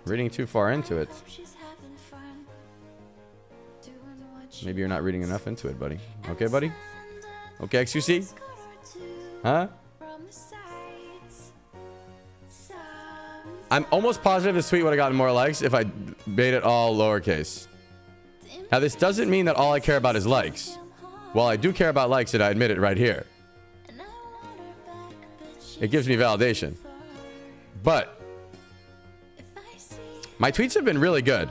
Reading too far into it. Maybe you're not reading enough into it, buddy. Okay, buddy? Okay, XQC? Huh? I'm almost positive this tweet would have gotten more likes if I made it all lowercase. Now, this doesn't mean that all I care about is likes. Well, I do care about likes, and I admit it right here. It gives me validation. But my tweets have been really good.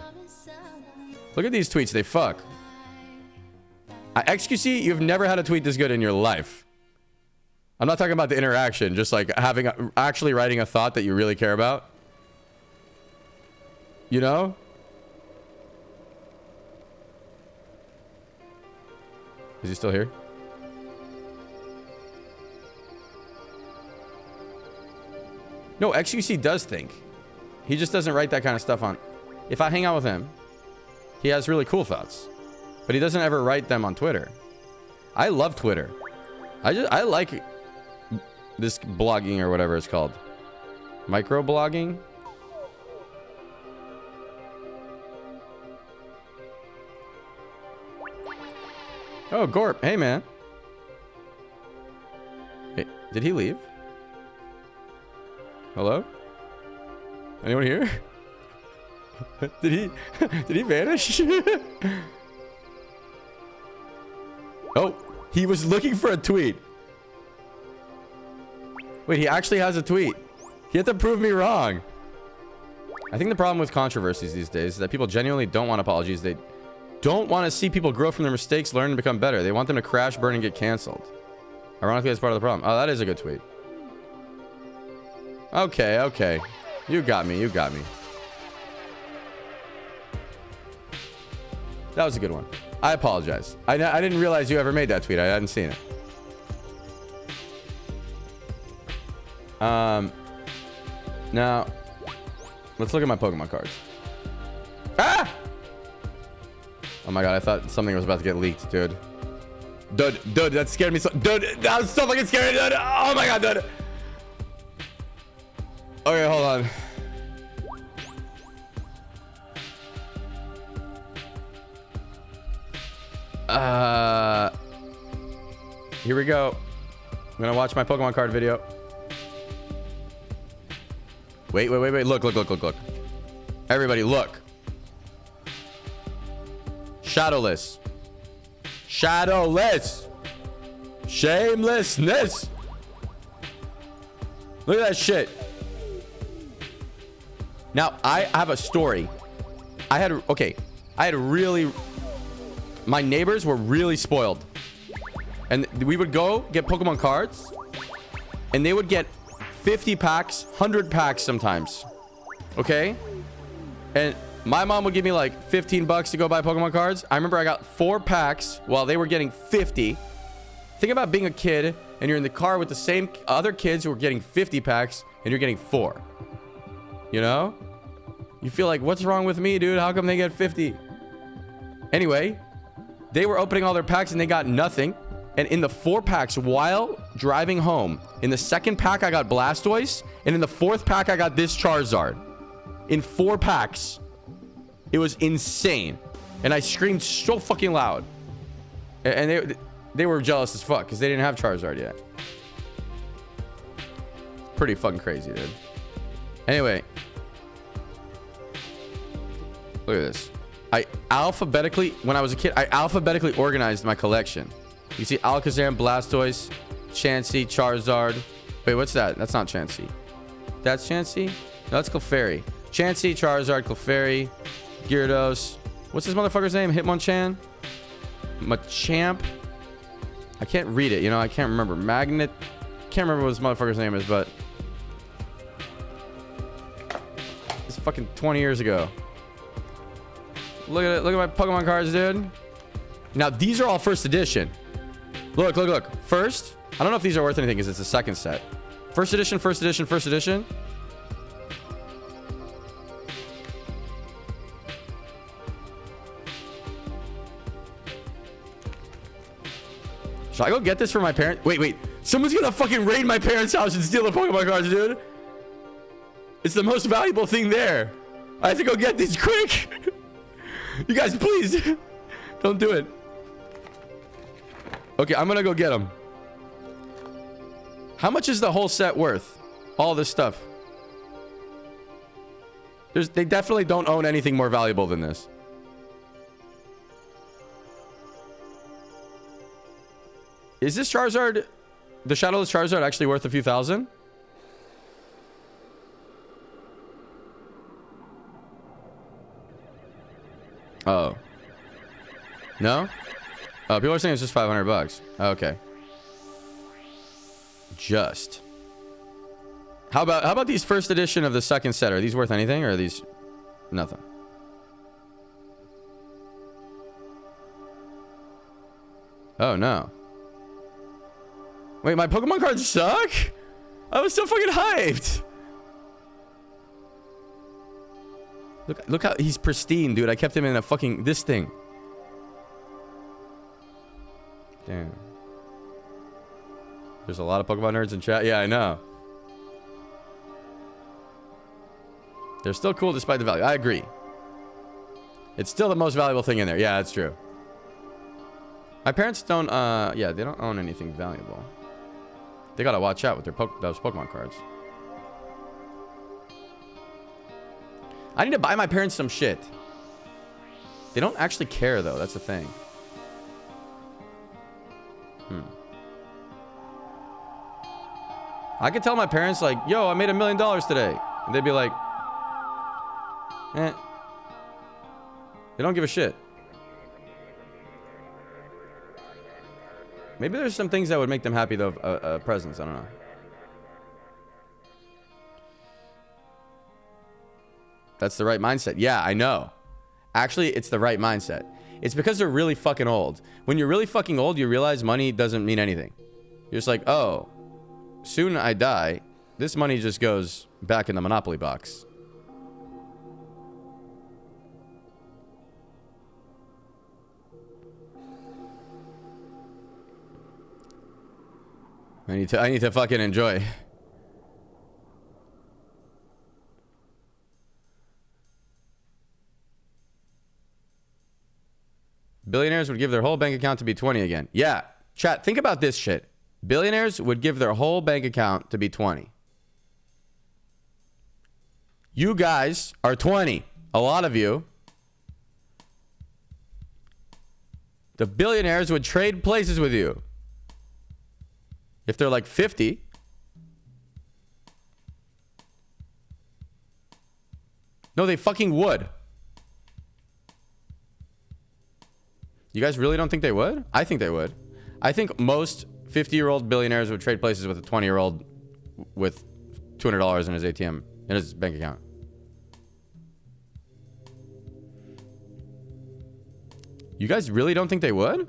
Look at these tweets. They fuck. XQC, you've never had a tweet this good in your life. I'm not talking about the interaction, just like actually writing a thought that you really care about. You know? Is he still here? No, XQC does think. He just doesn't write that kind of stuff on. If I hang out with him, he has really cool thoughts, but he doesn't ever write them on Twitter. I love Twitter. I like this blogging or whatever it's called. Micro blogging. Oh, Gorp. Hey, man. Hey, did he leave? Hello? Anyone here? Did he vanish? Oh, he was looking for a tweet. Wait, he actually has a tweet. He had to prove me wrong. I think the problem with controversies these days is that people genuinely don't want apologies. They don't want to see people grow from their mistakes, learn, and become better. They want them to crash, burn, and get canceled. Ironically, that's part of the problem. Oh, that is a good tweet. Okay, okay. You got me. You got me. That was a good one. I apologize. I didn't realize you ever made that tweet. I hadn't seen it. Now, let's look at my Pokemon cards. Ah! Oh my god, I thought something was about to get leaked, dude. Dude, that scared me so... Dude, that was so fucking scary, dude. Oh my god, dude. Okay, hold on. Here we go. I'm gonna watch my Pokemon card video. Wait. Look. Everybody, look. Shadowless. Shamelessness. Look at that shit. Now, I have a story. My neighbors were really spoiled. And we would go get Pokemon cards, and they would get 50 packs, 100 packs sometimes. Okay? And my mom would give me like 15 bucks to go buy Pokemon cards. I remember I got 4 packs while they were getting 50. Think about being a kid and you're in the car with the same other kids who are getting 50 packs and you're getting 4. You know? You feel like, what's wrong with me, dude? How come they get 50? Anyway, they were opening all their packs and they got nothing. And in the 4 packs while driving home, in the 2nd pack, I got Blastoise. And in the 4th pack, I got this Charizard. In 4 packs. It was insane. And I screamed so fucking loud. And they were jealous as fuck because they didn't have Charizard yet. Pretty fucking crazy, dude. Anyway. Look at this. When I was a kid, I alphabetically organized my collection. You see Alakazam, Blastoise, Chansey, Charizard. Wait, what's that? That's not Chansey. That's Chansey? No, that's Clefairy. Chansey, Charizard, Clefairy, Gyarados. What's this motherfucker's name? Hitmonchan? Machamp? I can't read it, you know? I can't remember. Magnet? Can't remember what this motherfucker's name is, but... It's fucking 20 years ago. Look at it. Look at my Pokemon cards, dude. Now, these are all first edition. Look. First, I don't know if these are worth anything because it's the 2nd set. First edition. Should I go get this for my parents? Wait. Someone's gonna fucking raid my parents' house and steal the Pokemon cards, dude. It's the most valuable thing there. I have to go get these quick. You guys, please. Don't do it. Okay, I'm gonna go get them. How much is the whole set worth? All this stuff. They definitely don't own anything more valuable than this. Is this Charizard, the Shadowless Charizard, actually worth a few thousand? Oh. No? Oh, people are saying it's just 500 bucks. Okay. Just. How about these first edition of the 2nd set? Are these worth anything or are these nothing? Oh no. Wait, my Pokemon cards suck? I was so fucking hyped. Look how he's pristine, dude. I kept him in a fucking this thing. Damn. There's a lot of Pokemon nerds in chat. Yeah, I know. They're still cool despite the value. I agree. It's still the most valuable thing in there. Yeah, that's true. My parents don't, yeah, they don't own anything valuable. They gotta watch out with their those Pokemon cards. I need to buy my parents some shit. They don't actually care, though. That's the thing. I could tell my parents, like, yo, I made $1 million today. And they'd be like, eh. They don't give a shit. Maybe there's some things that would make them happy, though, presents. I don't know. That's the right mindset. Yeah, I know. Actually, it's the right mindset. It's because they're really fucking old. When you're really fucking old, you realize money doesn't mean anything. You're just like, oh, soon I die. This money just goes back in the Monopoly box. I need to fucking enjoy. Billionaires would give their whole bank account to be 20 again. Yeah. Chat, think about this shit. Billionaires would give their whole bank account to be 20. You guys are 20. A lot of you. The billionaires would trade places with you. If they're like 50. No, they fucking would. You guys really don't think they would? I think they would. I think most 50-year-old billionaires would trade places with a 20-year-old with $200 in his ATM, in his bank account. You guys really don't think they would?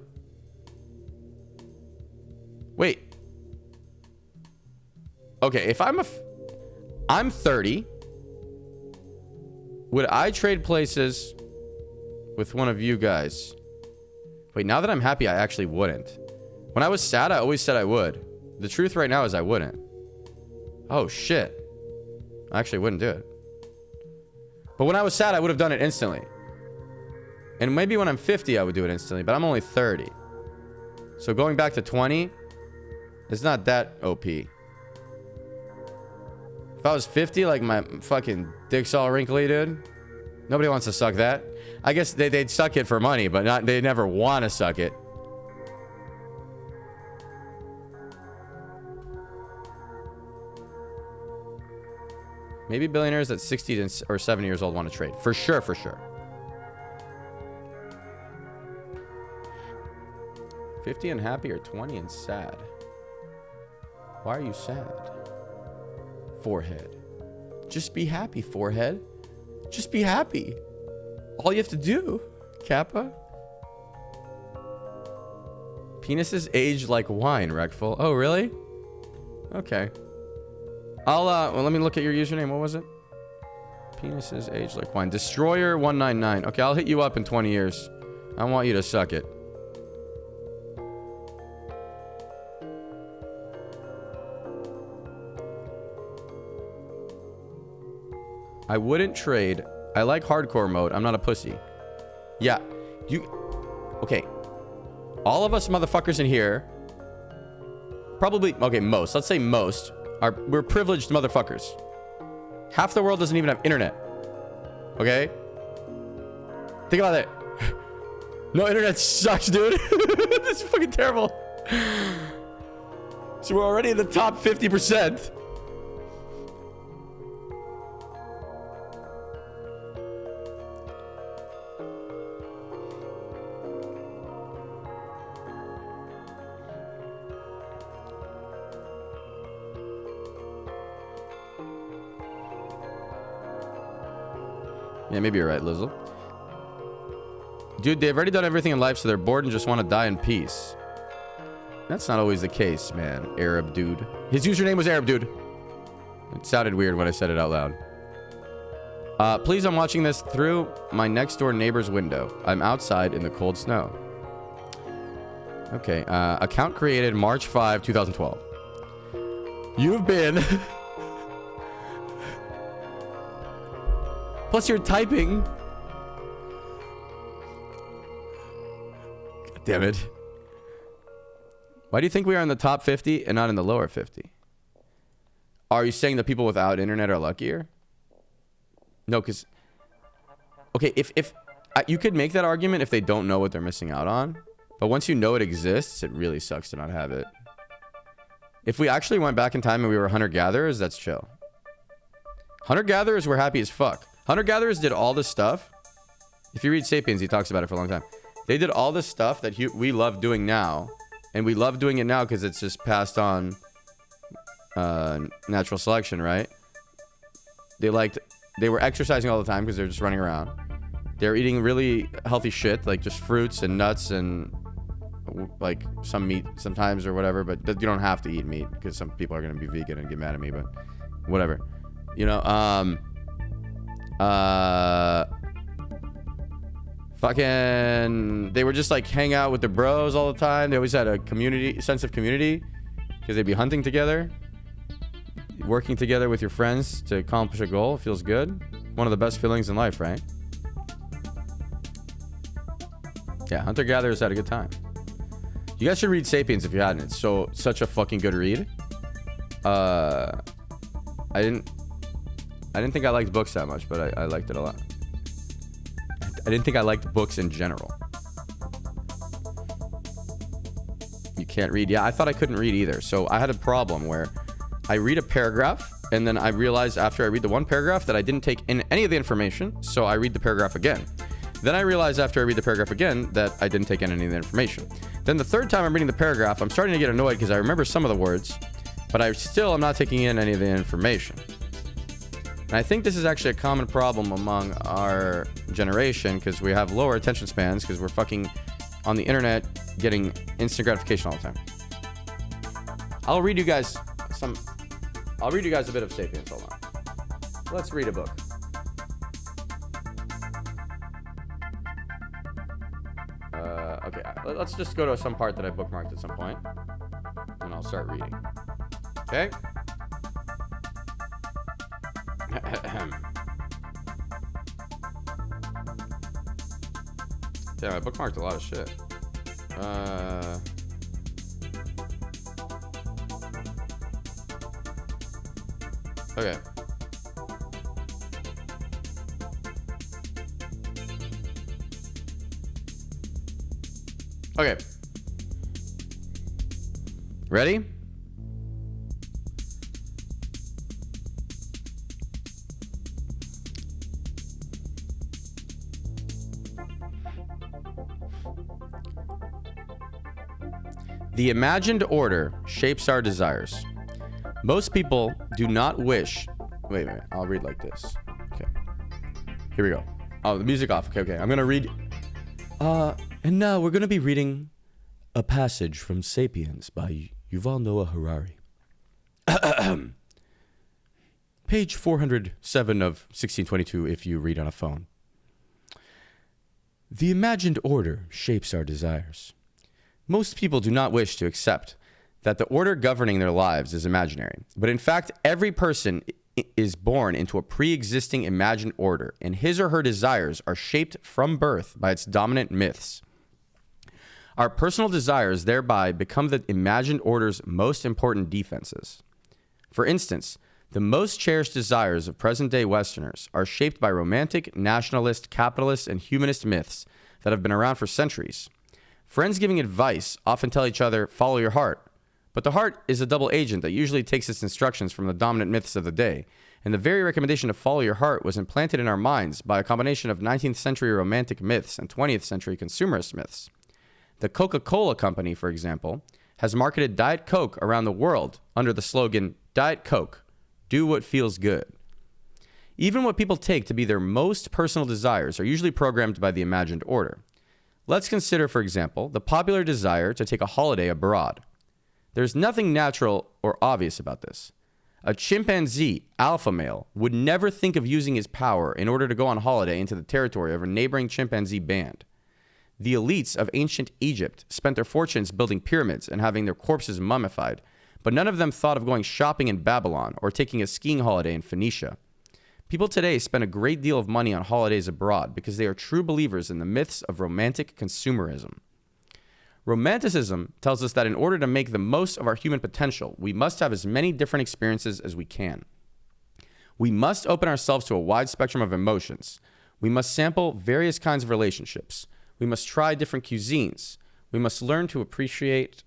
Wait. Okay, if I'm 30. Would I trade places with one of you guys? Wait, now that I'm happy, I actually wouldn't. When I was sad, I always said I would. The truth right now is I wouldn't. Oh, shit. I actually wouldn't do it. But when I was sad, I would have done it instantly. And maybe when I'm 50, I would do it instantly, but I'm only 30. So going back to 20, it's not that OP. If I was 50, like my fucking dick's all wrinkly, dude. Nobody wants to suck that. I guess they'd suck it for money, but they never want to suck it. Maybe billionaires at 60 or 70 years old want to trade. For sure, for sure. 50 and happy or 20 and sad? Why are you sad? Forehead. Just be happy, forehead. Just be happy. All you have to do, Kappa. Penises age like wine, Reckful. Oh, really? Okay. I'll, well, let me look at your username. What was it? Penises age like wine. Destroyer199. Okay, I'll hit you up in 20 years. I want you to suck it. I wouldn't trade. I like hardcore mode. I'm not a pussy. Yeah. Okay. All of us motherfuckers in here. Probably. Okay, most. Let's say most. We're privileged motherfuckers. Half the world doesn't even have internet. Okay? Think about it. No internet sucks, dude. This is fucking terrible. So we're already in the top 50%. Yeah, maybe you're right, Lizzle. Dude, they've already done everything in life, so they're bored and just want to die in peace. That's not always the case, man. Arab dude. His username was Arab dude. It sounded weird when I said it out loud. Please, I'm watching this through my next door neighbor's window. I'm outside in the cold snow. Okay, account created March 5, 2012. You've been... Plus you're typing. God damn it. Why do you think we are in the top 50 and not in the lower 50? Are you saying that people without internet are luckier? No, because... Okay, if you could make that argument if they don't know what they're missing out on. But once you know it exists, it really sucks to not have it. If we actually went back in time and we were hunter-gatherers, that's chill. Hunter-gatherers were happy as fuck. Hunter-gatherers did all this stuff. If you read Sapiens, he talks about it for a long time. They did all this stuff that we love doing now. And we love doing it now because it's just passed on natural selection, right? They were exercising all the time because they're just running around. They're eating really healthy shit, like just fruits and nuts and like some meat sometimes or whatever. But you don't have to eat meat because some people are going to be vegan and get mad at me, but whatever. You know, fucking, they were just like hang out with their bros all the time. They always had a sense of community because they'd be hunting together, working together with your friends to accomplish a goal. Feels good. One of the best feelings in life, right? Yeah, hunter-gatherers had a good time. You guys should read Sapiens if you hadn't. It's such a fucking good read. I didn't think I liked books that much, but I liked it a lot. I didn't think I liked books in general. You can't read. Yeah, I thought I couldn't read either. So I had a problem where I read a paragraph and then I realized after I read the one paragraph that I didn't take in any of the information. So I read the paragraph again. Then I realized after I read the paragraph again that I didn't take in any of the information. Then the third time I'm reading the paragraph, I'm starting to get annoyed because I remember some of the words, but I still am not taking in any of the information. And I think this is actually a common problem among our generation because we have lower attention spans because we're fucking on the internet getting instant gratification all the time. I'll read you guys a bit of Sapiens. Hold on. Let's read a book. Okay, let's just go to some part that I bookmarked at some point, and I'll start reading. Okay? Damn, I bookmarked a lot of shit. Okay. Okay. Ready? The imagined order shapes our desires. Most people do not wish... Wait, I'll read like this. Okay. Here we go. Oh, the music off. Okay. I'm going to read... And now we're going to be reading a passage from Sapiens by Yuval Noah Harari. Page 407 of 1622 if you read on a phone. The imagined order shapes our desires. Most people do not wish to accept that the order governing their lives is imaginary, but in fact, every person is born into a pre-existing imagined order, and his or her desires are shaped from birth by its dominant myths. Our personal desires thereby become the imagined order's most important defenses. For instance, the most cherished desires of present-day Westerners are shaped by romantic, nationalist, capitalist, and humanist myths that have been around for centuries. Friends giving advice often tell each other, follow your heart. But the heart is a double agent that usually takes its instructions from the dominant myths of the day, and the very recommendation to follow your heart was implanted in our minds by a combination of 19th century romantic myths and 20th century consumerist myths. The Coca-Cola Company, for example, has marketed Diet Coke around the world under the slogan, Diet Coke, do what feels good. Even what people take to be their most personal desires are usually programmed by the imagined order. Let's consider, for example, the popular desire to take a holiday abroad. There's nothing natural or obvious about this. A chimpanzee, alpha male, would never think of using his power in order to go on holiday into the territory of a neighboring chimpanzee band. The elites of ancient Egypt spent their fortunes building pyramids and having their corpses mummified, but none of them thought of going shopping in Babylon or taking a skiing holiday in Phoenicia. People today spend a great deal of money on holidays abroad because they are true believers in the myths of romantic consumerism. Romanticism tells us that in order to make the most of our human potential, we must have as many different experiences as we can. We must open ourselves to a wide spectrum of emotions. We must sample various kinds of relationships. We must try different cuisines. We must learn to appreciate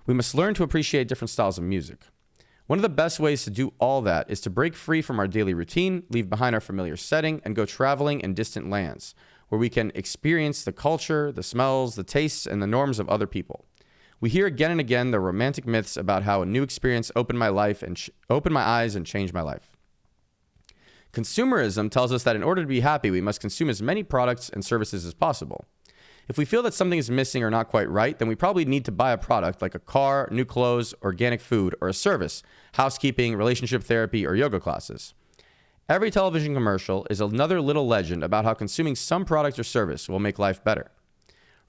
different styles of music. One of the best ways to do all that is to break free from our daily routine, leave behind our familiar setting, and go traveling in distant lands, where we can experience the culture, the smells, the tastes, and the norms of other people. We hear again and again the romantic myths about how a new experience opened my eyes and changed my life. Consumerism tells us that in order to be happy, we must consume as many products and services as possible. If we feel that something is missing or not quite right, then we probably need to buy a product like a car, new clothes, organic food, or a service, housekeeping, relationship therapy, or yoga classes. Every television commercial is another little legend about how consuming some product or service will make life better.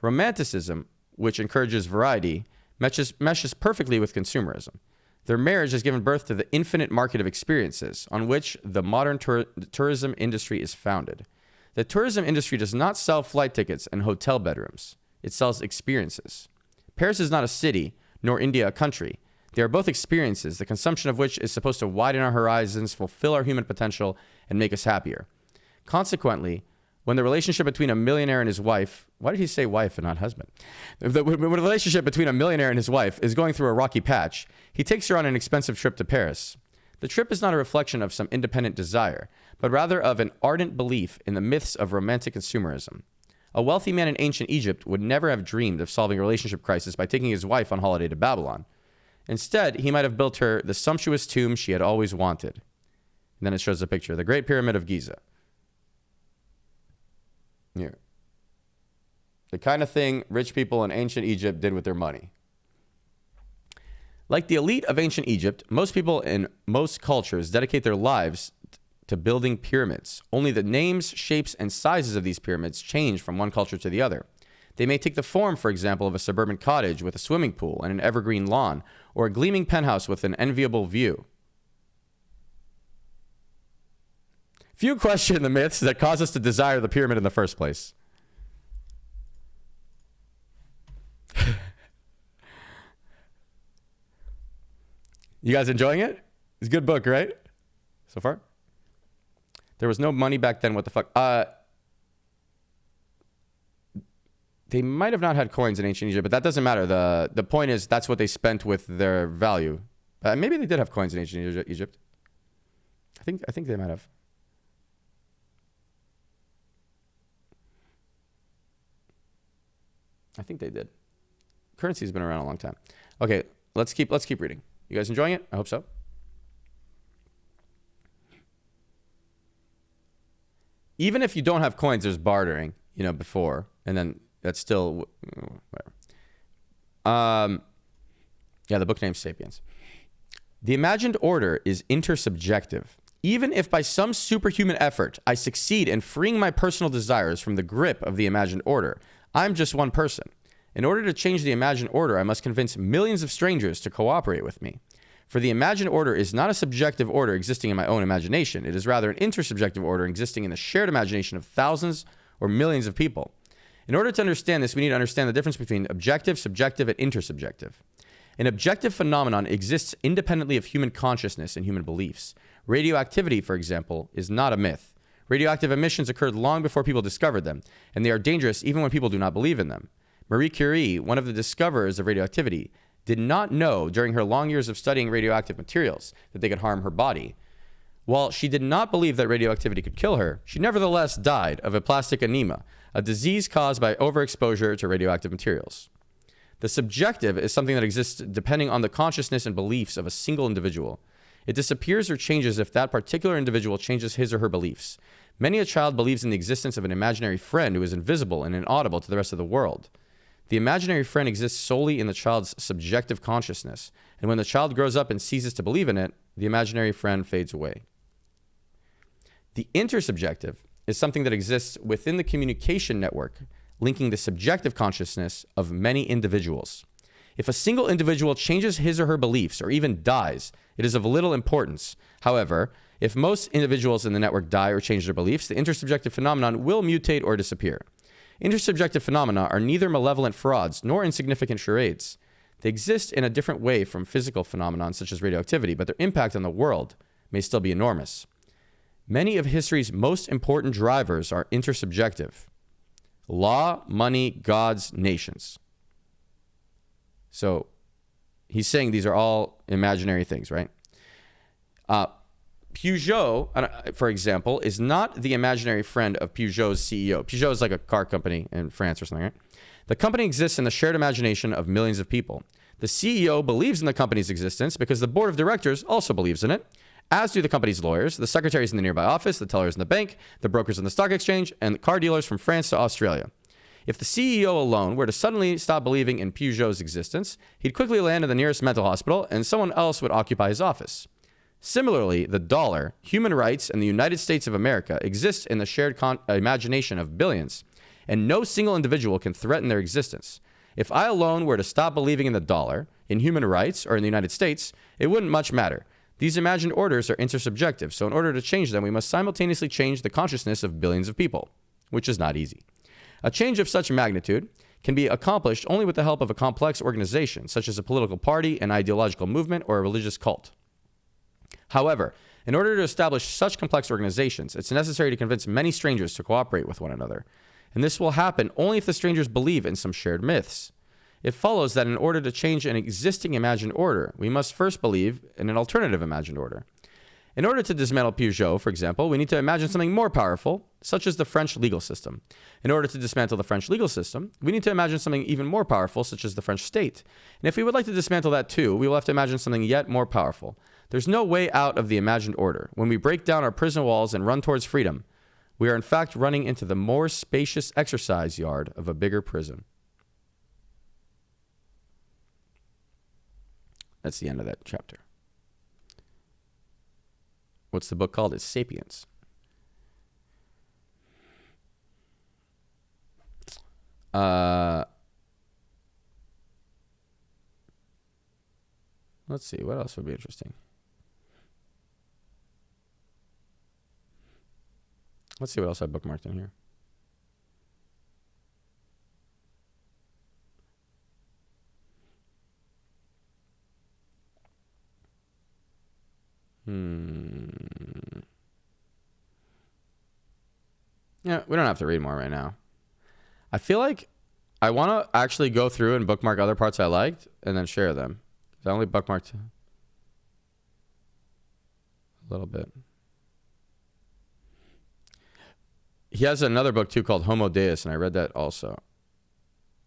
Romanticism, which encourages variety, meshes perfectly with consumerism. Their marriage has given birth to the infinite market of experiences on which the modern tourism industry is founded. The tourism industry does not sell flight tickets and hotel bedrooms. It sells experiences. Paris is not a city, nor India a country. They are both experiences, the consumption of which is supposed to widen our horizons, fulfill our human potential, and make us happier. Consequently, when the relationship between a millionaire and his wife, why did he say wife and not husband? When the relationship between a millionaire and his wife is going through a rocky patch, he takes her on an expensive trip to Paris. The trip is not a reflection of some independent desire, but rather of an ardent belief in the myths of romantic consumerism. A wealthy man in ancient Egypt would never have dreamed of solving a relationship crisis by taking his wife on holiday to Babylon. Instead, he might have built her the sumptuous tomb she had always wanted. And then it shows a picture of the Great Pyramid of Giza. Here. The kind of thing rich people in ancient Egypt did with their money. Like the elite of ancient Egypt, most people in most cultures dedicate their lives to building pyramids. Only the names, shapes, and sizes of these pyramids change from one culture to the other. They may take the form, for example, of a suburban cottage with a swimming pool and an evergreen lawn, or a gleaming penthouse with an enviable view. Few question the myths that cause us to desire the pyramid in the first place. You guys enjoying it? It's a good book, right? So far? There was no money back then. What the fuck? They might have not had coins in ancient Egypt, but that doesn't matter. The point is that's what they spent with their value. Maybe they did have coins in ancient Egypt. I think they might have. I think they did. Currency's been around a long time. Okay, let's keep reading. You guys enjoying it? I hope so. Even if you don't have coins, there's bartering, before, and then that's still whatever. Yeah, the book name's Sapiens. The imagined order is intersubjective. Even if by some superhuman effort I succeed in freeing my personal desires from the grip of the imagined order, I'm just one person. In order to change the imagined order, I must convince millions of strangers to cooperate with me. For the imagined order is not a subjective order existing in my own imagination. It is rather an intersubjective order existing in the shared imagination of thousands or millions of people. In order to understand this, we need to understand the difference between objective, subjective, and intersubjective. An objective phenomenon exists independently of human consciousness and human beliefs. Radioactivity, for example, is not a myth. Radioactive emissions occurred long before people discovered them, and they are dangerous even when people do not believe in them. Marie Curie, one of the discoverers of radioactivity, did not know during her long years of studying radioactive materials that they could harm her body. While she did not believe that radioactivity could kill her, she nevertheless died of aplastic anemia, a disease caused by overexposure to radioactive materials. The subjective is something that exists depending on the consciousness and beliefs of a single individual. It disappears or changes if that particular individual changes his or her beliefs. Many a child believes in the existence of an imaginary friend who is invisible and inaudible to the rest of the world. The imaginary friend exists solely in the child's subjective consciousness, and when the child grows up and ceases to believe in it, the imaginary friend fades away. The intersubjective is something that exists within the communication network, linking the subjective consciousness of many individuals. If a single individual changes his or her beliefs or even dies, it is of little importance. However, if most individuals in the network die or change their beliefs, the intersubjective phenomenon will mutate or disappear. Intersubjective phenomena are neither malevolent frauds nor insignificant charades. They exist in a different way from physical phenomena such as radioactivity, but their impact on the world may still be enormous. Many of history's most important drivers are intersubjective. Law, money, gods, nations. So he's saying these are all imaginary things, right? Peugeot, for example, is not the imaginary friend of Peugeot's CEO. Peugeot is like a car company in France or something, right? The company exists in the shared imagination of millions of people. The CEO believes in the company's existence because the board of directors also believes in it, as do the company's lawyers, the secretaries in the nearby office, the tellers in the bank, the brokers in the stock exchange, and the car dealers from France to Australia. If the CEO alone were to suddenly stop believing in Peugeot's existence, he'd quickly land in the nearest mental hospital and someone else would occupy his office. Similarly, the dollar, human rights, and the United States of America exist in the shared imagination of billions, and no single individual can threaten their existence. If I alone were to stop believing in the dollar, in human rights, or in the United States, it wouldn't much matter. These imagined orders are intersubjective, so in order to change them, we must simultaneously change the consciousness of billions of people, which is not easy. A change of such magnitude can be accomplished only with the help of a complex organization, such as a political party, an ideological movement, or a religious cult. However, in order to establish such complex organizations, it's necessary to convince many strangers to cooperate with one another. And this will happen only if the strangers believe in some shared myths. It follows that in order to change an existing imagined order, we must first believe in an alternative imagined order. In order to dismantle Peugeot, for example, we need to imagine something more powerful, such as the French legal system. In order to dismantle the French legal system, we need to imagine something even more powerful, such as the French state. And if we would like to dismantle that too, we will have to imagine something yet more powerful. There's no way out of the imagined order. When we break down our prison walls and run towards freedom, we are in fact running into the more spacious exercise yard of a bigger prison. That's the end of that chapter. What's the book called? It's Sapiens. Let's see. What else would be interesting? Let's see what else I bookmarked in here. Yeah, we don't have to read more right now. I feel like I want to actually go through and bookmark other parts I liked and then share them. I only bookmarked a little bit. He has another book too called Homo Deus, and I read that also.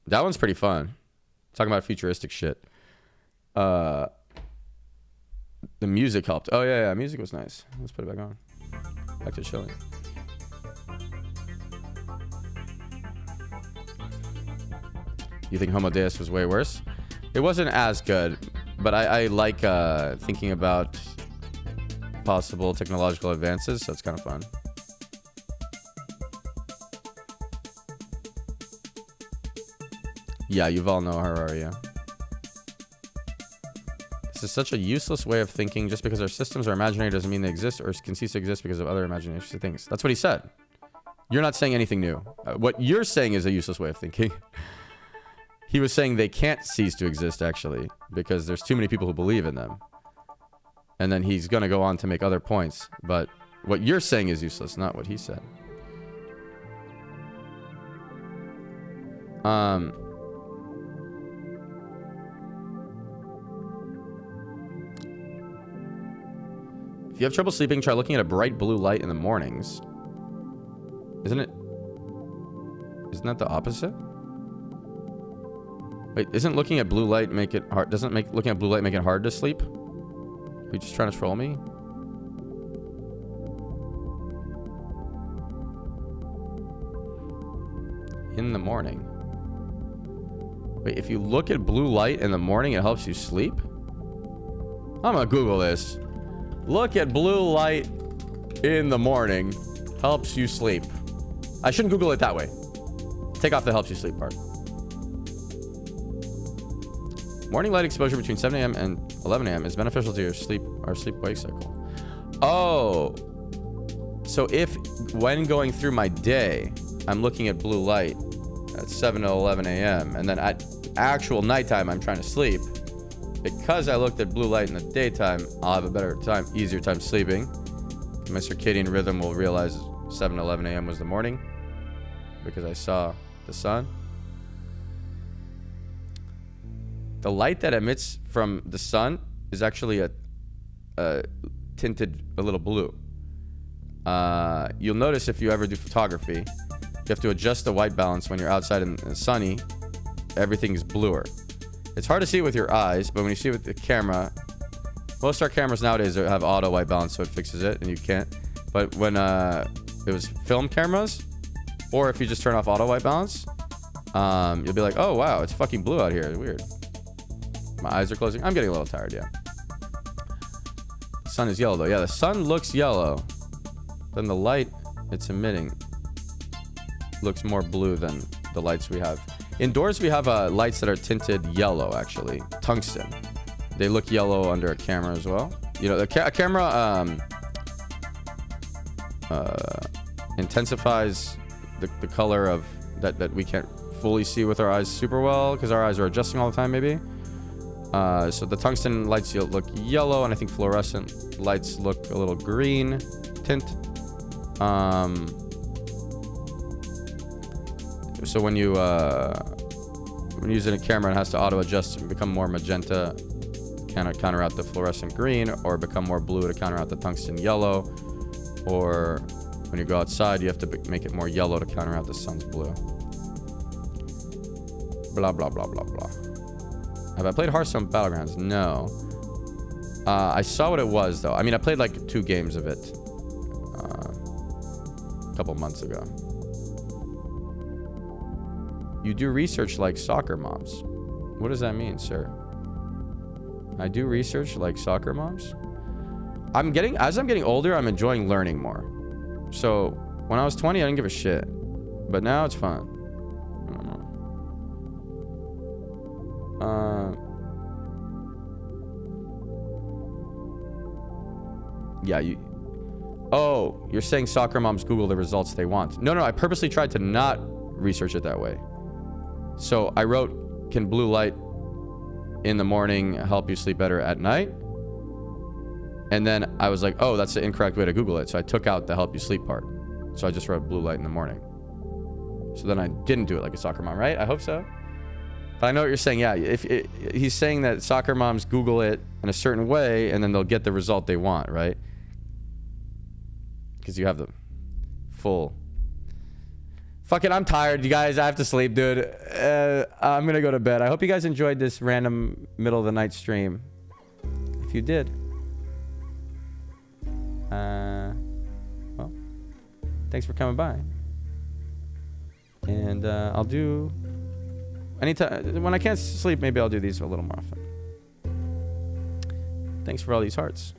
That one's pretty fun. Talking about futuristic shit. The music helped. Oh yeah, music was nice. Let's put it back on. Back to chilling. You think Homo Deus was way worse? It wasn't as good, but I like thinking about possible technological advances, so it's kind of fun. Yeah, Yuval Noah Harari, yeah. This is such a useless way of thinking. Just because our systems are imaginary doesn't mean they exist or can cease to exist because of other imaginary things. That's what he said. You're not saying anything new. What you're saying is a useless way of thinking. He was saying they can't cease to exist, actually, because there's too many people who believe in them. And then he's going to go on to make other points. But what you're saying is useless, not what he said. If you have trouble sleeping, try looking at a bright blue light in the mornings. Isn't that the opposite? Wait, isn't looking at blue light make it hard? Looking at blue light make it hard to sleep? Are you just trying to troll me? In the morning. Wait, if you look at blue light in the morning, it helps you sleep? I'm gonna Google this. Look at blue light in the morning. Helps you sleep. I shouldn't Google it that way. Take off the helps you sleep part. Morning light exposure between 7 a.m. and 11 a.m. is beneficial to your sleep-wake cycle. Oh. So if, when going through my day, I'm looking at blue light at 7 to 11 a.m. and then at actual nighttime, I'm trying to sleep. Because I looked at blue light in the daytime, I'll have a better time, easier time sleeping. My circadian rhythm will realize 7 to 11 a.m. was the morning because I saw the sun. The light that emits from the sun is actually a tinted a little blue. You'll notice if you ever do photography, you have to adjust the white balance when you're outside and sunny. Everything is bluer. It's hard to see it with your eyes, but when you see it with the camera, most of our cameras nowadays have auto white balance, so it fixes it, and you can't. But when it was film cameras, or if you just turn off auto white balance, you'll be like, oh wow, it's fucking blue out here. It's weird. My eyes are closing. I'm getting a little tired, yeah. The sun is yellow though. Yeah, the sun looks yellow. Then the light it's emitting looks more blue than the lights we have. Indoors we have lights that are tinted yellow, actually. Tungsten. They look yellow under a camera as well. You know, a camera intensifies the color of that we can't fully see with our eyes super well because our eyes are adjusting all the time, maybe. So the tungsten lights look yellow, and I think fluorescent lights look a little green tint. So when you're using a camera, it has to auto adjust and become more magenta, kind of counter out the fluorescent green, or become more blue to counter out the tungsten yellow. Or when you go outside, you have to make it more yellow to counter out the sun's blue. Blah blah blah blah blah. Have I played Hearthstone Battlegrounds? No. I saw what it was, though. I mean, I played like 2 games of it a couple months ago. You do research like soccer moms. What does that mean, sir? I do research like soccer moms? As I'm getting older, I'm enjoying learning more. So when I was 20, I didn't give a shit. But now it's fun. I don't know. Yeah, you're saying soccer moms Google the results they want. No, I purposely tried to not research it that way. So I wrote, can blue light in the morning help you sleep better at night? And then I was like, oh, that's the incorrect way to Google it. So I took out the help you sleep part. So I just wrote blue light in the morning. So then I didn't do it like a soccer mom, right? I hope so. But I know what you're saying. Yeah, he's saying that soccer moms Google it in a certain way, and then they'll get the result they want, right? Because you have the full... Fuck it, I'm tired, you guys. I have to sleep, dude. I'm going to go to bed. I hope you guys enjoyed this random middle of the night stream. If you did... well, thanks for coming by. And I'll do... Anytime, when I can't sleep, maybe I'll do these a little more often. Thanks for all these hearts.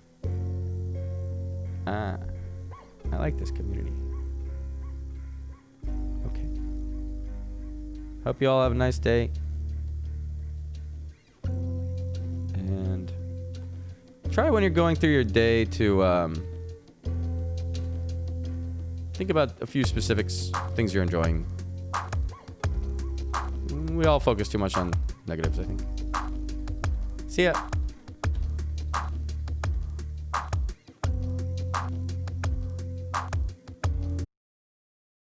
I like this community. Okay. Hope you all have a nice day. And try when you're going through your day to think about a few specifics, things you're enjoying. We all focus too much on negatives, I think. See ya.